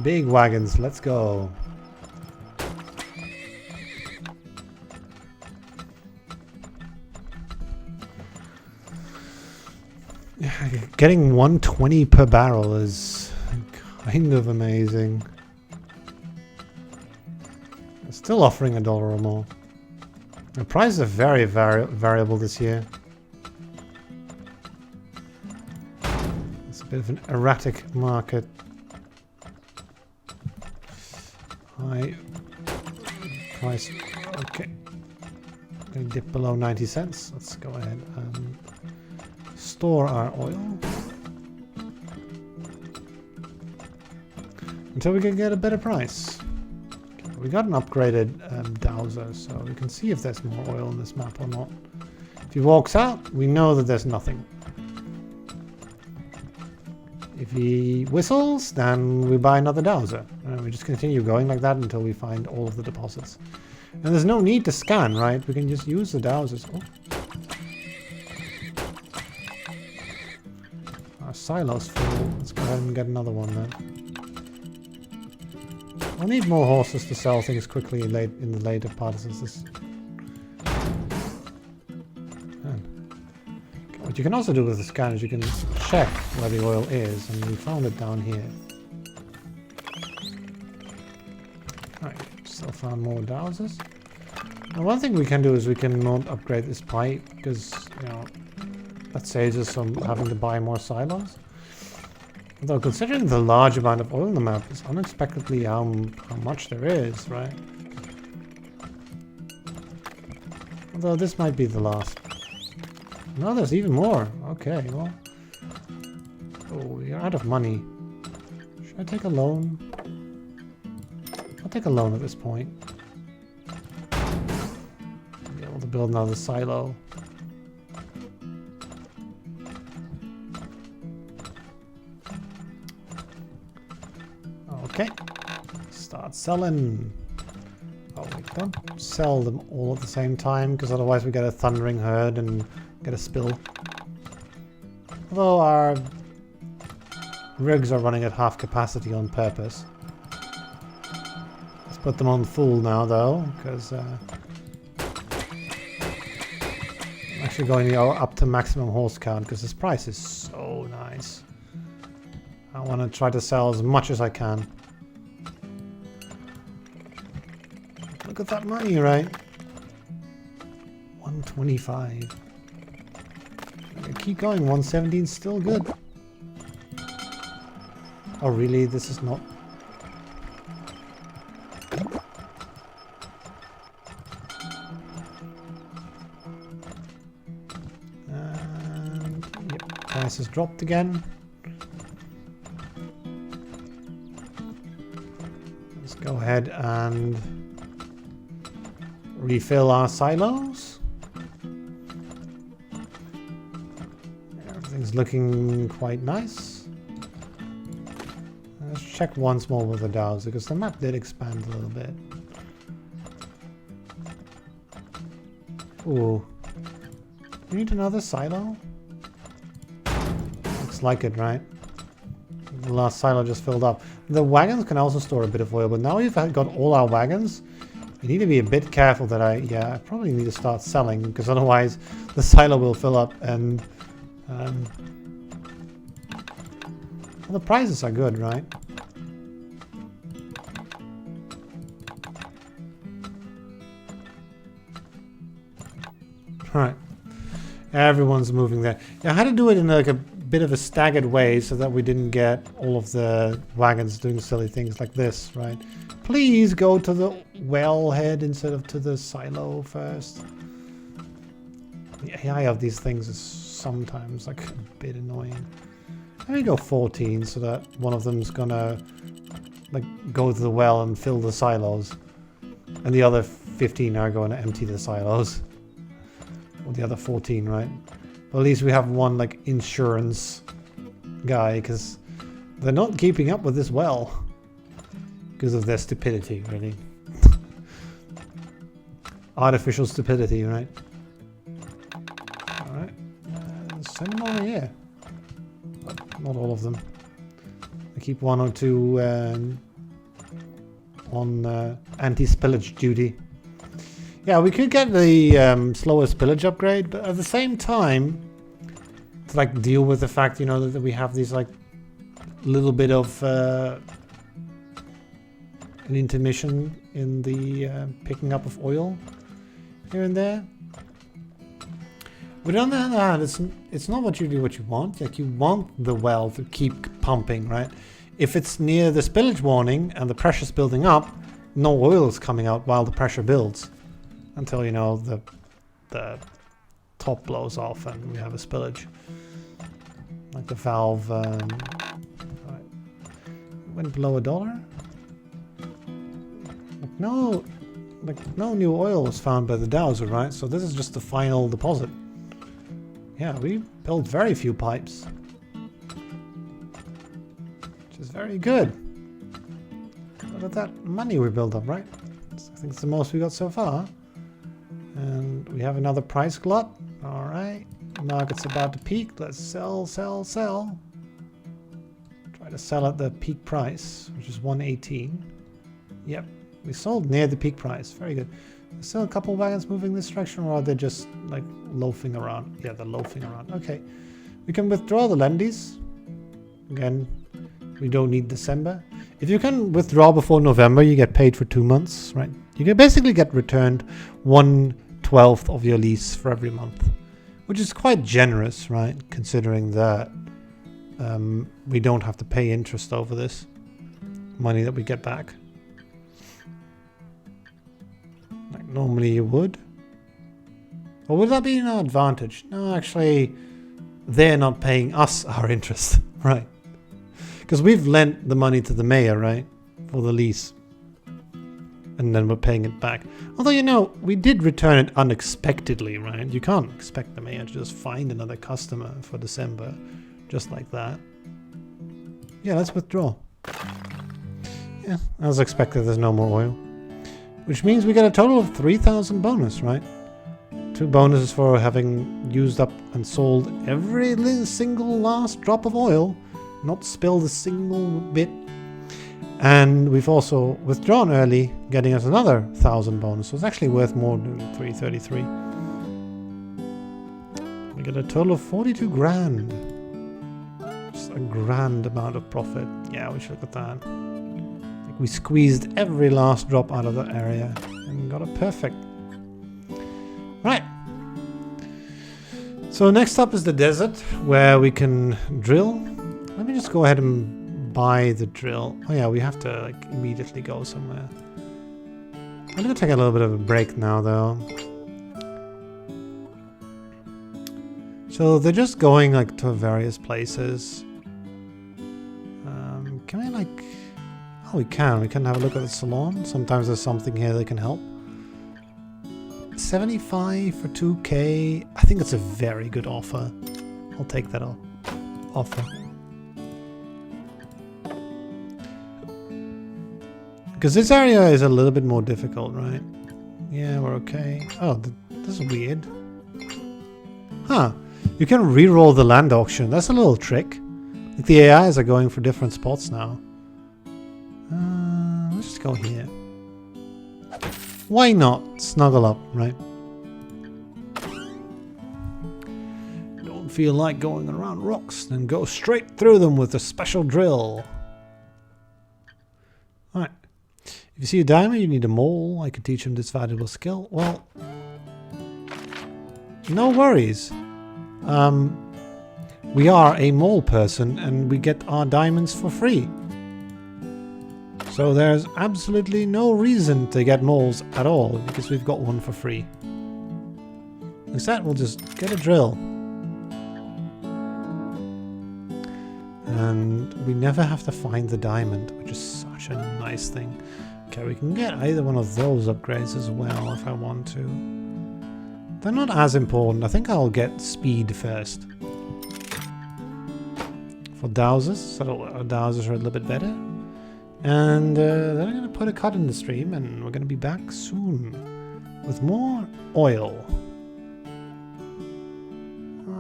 Big wagons, let's go. Getting 120 per barrel is kind of amazing. Let's Still offering $1 or more. The prices are very variable this year. It's a bit of an erratic market. High price. Okay. Going to dip below 90 cents. Let's go ahead and store our oil until we can get a better price. Okay, we got an upgraded dowser, so we can see if there's more oil in this map or not. If he walks out, we know that there's nothing. If he whistles, then we buy another dowser. And we just continue going like that until we find all of the deposits. And there's no need to scan, right? We can just use the dowsers. Oh. Our silo's full. Let's go ahead and get another one then. I'll need more horses to sell things quickly in the later parts of this. What you can also do with the scan is you can check where the oil is, and we found it down here. Alright, still found more dowsers. Now one thing we can do is we can not upgrade this pipe, because, you know, that saves us from having to buy more silos. Although considering the large amount of oil in the map, it's unexpectedly how much there is, right? Although this might be the last. No, there's even more. Okay, well. Oh, we're out of money. Should I take a loan? I'll take a loan at this point. Be able to build another silo. Okay. Start selling. Oh, wait, don't sell them all at the same time, because otherwise we get a thundering herd and get a spill. Although our rigs are running at half capacity on purpose. Let's put them on full now, though, because I'm actually going up to maximum horse count because this price is so nice. I want to try to sell as much as I can. Look at that money, right? 125. Keep going, 117 is still good. Oh really, this is not... And yep, price has dropped again. Let's go ahead and refill our silos. Everything's looking quite nice. Let's check once more with the dowser, because the map did expand a little bit. Ooh. We need another silo? Looks like it, right? The last silo just filled up. The wagons can also store a bit of oil, but now we've got all our wagons, you need to be a bit careful that I probably need to start selling, because otherwise the silo will fill up and well, the prices are good, right? Alright. Everyone's moving there. Yeah, I had to do it in like a bit of a staggered way so that we didn't get all of the wagons doing silly things like this, right? Please go to the wellhead instead of to the silo first. The AI of these things is sometimes like a bit annoying. Let me go 14 so that one of them's gonna like go to the well and fill the silos, and the other 15 are going to empty the silos. Or the other 14, right? But at least we have one like insurance guy, because they're not keeping up with this well because of their stupidity, really. Artificial stupidity, right? Alright. Send them over here. But not all of them. I keep one or two on anti-spillage duty. Yeah, we could get the slower spillage upgrade, but at the same time, to like deal with the fact, you know, that we have these like little bit of an intermission in the picking up of oil here and there. But on the other hand, it's not what you want. Like, you want the well to keep pumping, right? If it's near the spillage warning and the pressure's building up, no oil is coming out while the pressure builds until, you know, the top blows off and we have a spillage. Like the valve went below $1. No new oil was found by the dowser, right? So this is just the final deposit. Yeah, we built very few pipes, which is very good. Look at that money we built up, right? I think it's the most we got so far. And we have another price glut. All right, market's about to peak. Let's sell, sell, sell. Try to sell at the peak price, which is 118. Yep, we sold near the peak price. Very good. There's still a couple wagons moving this direction, or are they just like loafing around? Yeah, they're loafing around. Okay, we can withdraw the Lendies. Again, we don't need December. If you can withdraw before November, you get paid for 2 months, right? You can basically get returned 1/12 of your lease for every month, which is quite generous, right? Considering that we don't have to pay interest over this money that we get back. Like normally you would. Or would that be an advantage? No, actually, they're not paying us our interest, right? Because we've lent the money to the mayor, right? For the lease. And then we're paying it back. Although, you know, we did return it unexpectedly, right? You can't expect the mayor to just find another customer for December. Just like that. Yeah, let's withdraw. Yeah, as expected, there's no more oil. Which means we get a total of 3,000 bonus, right? 2 bonuses for having used up and sold every single last drop of oil. Not spilled a single bit. And we've also withdrawn early, getting us another 1,000 bonus. So it's actually worth more than 333. We get a total of 42 grand. Just a grand amount of profit. Yeah, we should look at that. Like we squeezed every last drop out of the area and got it perfect. Right. So next up is the desert, where we can drill. Let me just go ahead and buy the drill. Oh yeah, we have to like immediately go somewhere. I'm gonna take a little bit of a break now though. So they're just going like to various places. Can we like... Oh, we can have a look at the salon. Sometimes there's something here that can help. 75 for 2k. I think it's a very good offer. I'll take that offer. Because this area is a little bit more difficult, right? Yeah, we're okay. Oh, this is weird. Huh. You can re-roll the land auction. That's a little trick. Like the AIs are going for different spots now. Let's just go here. Why not? Snuggle up, right? Don't feel like going around rocks, then go straight through them with a special drill. Alright. If you see a diamond, you need a mole. I could teach him this valuable skill. Well, no worries. We are a mole person and we get our diamonds for free. So there's absolutely no reason to get moles at all because we've got one for free. Instead, we'll just get a drill. And we never have to find the diamond, which is such a nice thing. Okay, we can get either one of those upgrades as well if I want to. They're not as important. I think I'll get speed first. For dowsers, so our dowsers are a little bit better. And then I'm going to put a cut in the stream and we're going to be back soon with more oil.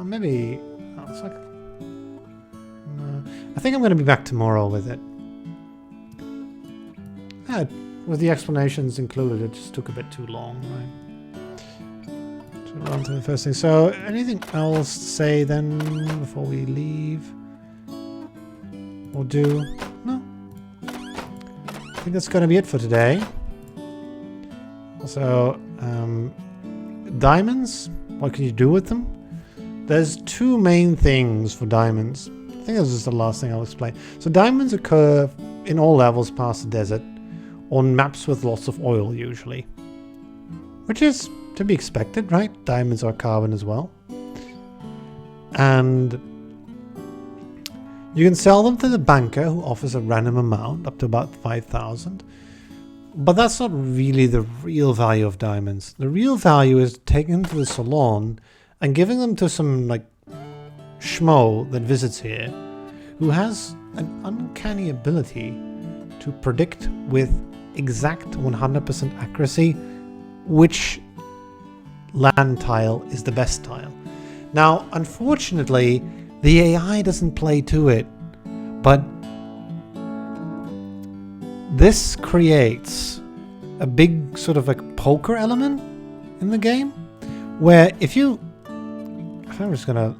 Maybe... Oh, it's like... I think I'm going to be back tomorrow with it. With the explanations included, it just took a bit too long, right? So run to the first thing. So, anything else to say then before we leave? Or do? No? think that's going to be it for today. So, diamonds, what can you do with them? There's two main things for diamonds. I think this is the last thing I'll explain. So diamonds occur in all levels past the desert, on maps with lots of oil usually. Which is to be expected, right? Diamonds are carbon as well. And you can sell them to the banker who offers a random amount, up to about 5,000. But that's not really the real value of diamonds. The real value is taking them to the salon and giving them to some like schmo that visits here, who has an uncanny ability to predict with exact 100% accuracy which land tile is the best tile. Now, unfortunately, the AI doesn't play to it, but this creates a big sort of like poker element in the game, where if I'm just gonna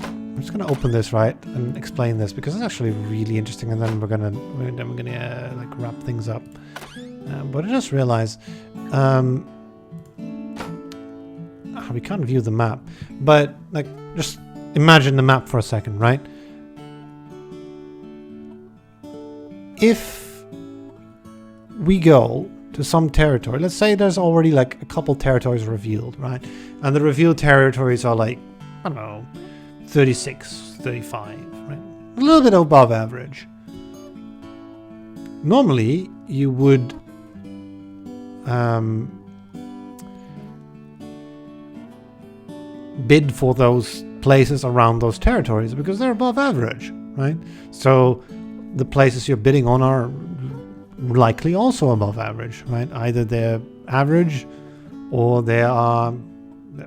open this, right, and explain this because it's actually really interesting, and then we're gonna like wrap things up. But I just realized we can't view the map, but like just imagine the map for a second, right? If we go to some territory, let's say there's already like a couple territories revealed, right? And the revealed territories are like, I don't know, 36, 35, right? A little bit above average. Normally, you would bid for those places around those territories because they're above average, right? So the places you're bidding on are likely also above average, right? Either they're average or they're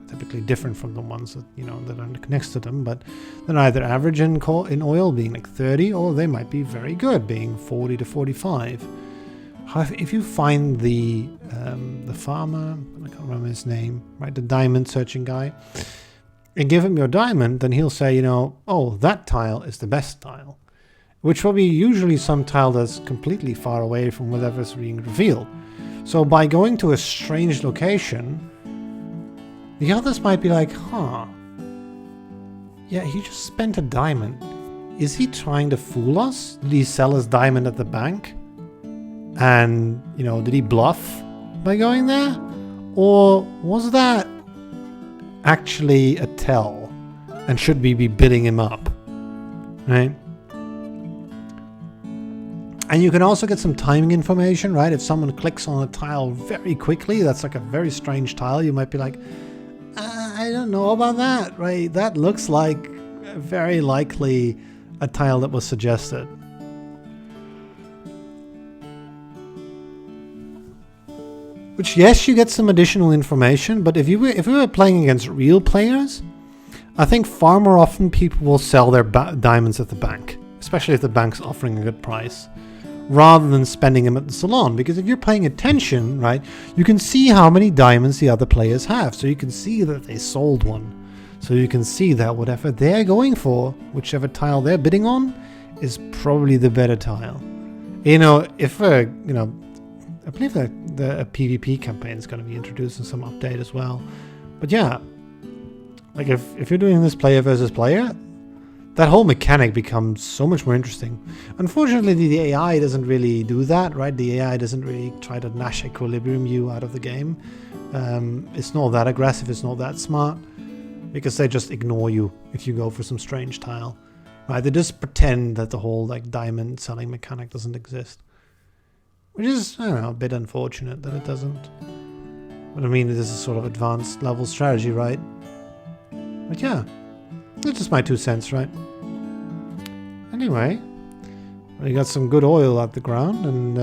typically different from the ones that, you know, that are next to them, but they're either average in oil being like 30, or they might be very good being 40 to 45. However, if you find the farmer, I can't remember his name, right, the diamond searching guy, and give him your diamond, then he'll say, you know, oh, that tile is the best tile, which will be usually some tile that's completely far away from whatever's being revealed. So by going to a strange location, the others might be like, huh, yeah, he just spent a diamond. Is he trying to fool us? Did he sell his diamond at the bank? And, you know, did he bluff by going there? Or was that actually a tell? And should we be bidding him up? Right? And you can also get some timing information, right? If someone clicks on a tile very quickly, that's like a very strange tile, you might be like, I don't know about that, right? That looks like very likely a tile that was suggested. Which, yes, you get some additional information, but if we were playing against real players, I think far more often people will sell their diamonds at the bank, especially if the bank's offering a good price, rather than spending them at the salon. Because if you're paying attention, right, you can see how many diamonds the other players have. So you can see that they sold one. So you can see that whatever they're going for, whichever tile they're bidding on, is probably the better tile. You know, if I believe that a PvP campaign is going to be introduced in some update as well. But yeah, like if you're doing this player versus player, that whole mechanic becomes so much more interesting. Unfortunately, the AI doesn't really do that, right? The AI doesn't really try to Nash equilibrium you out of the game. It's not that aggressive, it's not that smart, because they just ignore you if you go for some strange tile. Right? They just pretend that the whole like diamond selling mechanic doesn't exist. Which is, I don't know, a bit unfortunate that it doesn't. But I mean, this is sort of advanced level strategy, right? But yeah, that's just my 2 cents, right? Anyway, we got some good oil out the ground, and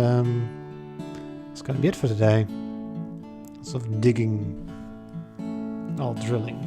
that's gonna be it for today. Lots of digging, all drilling.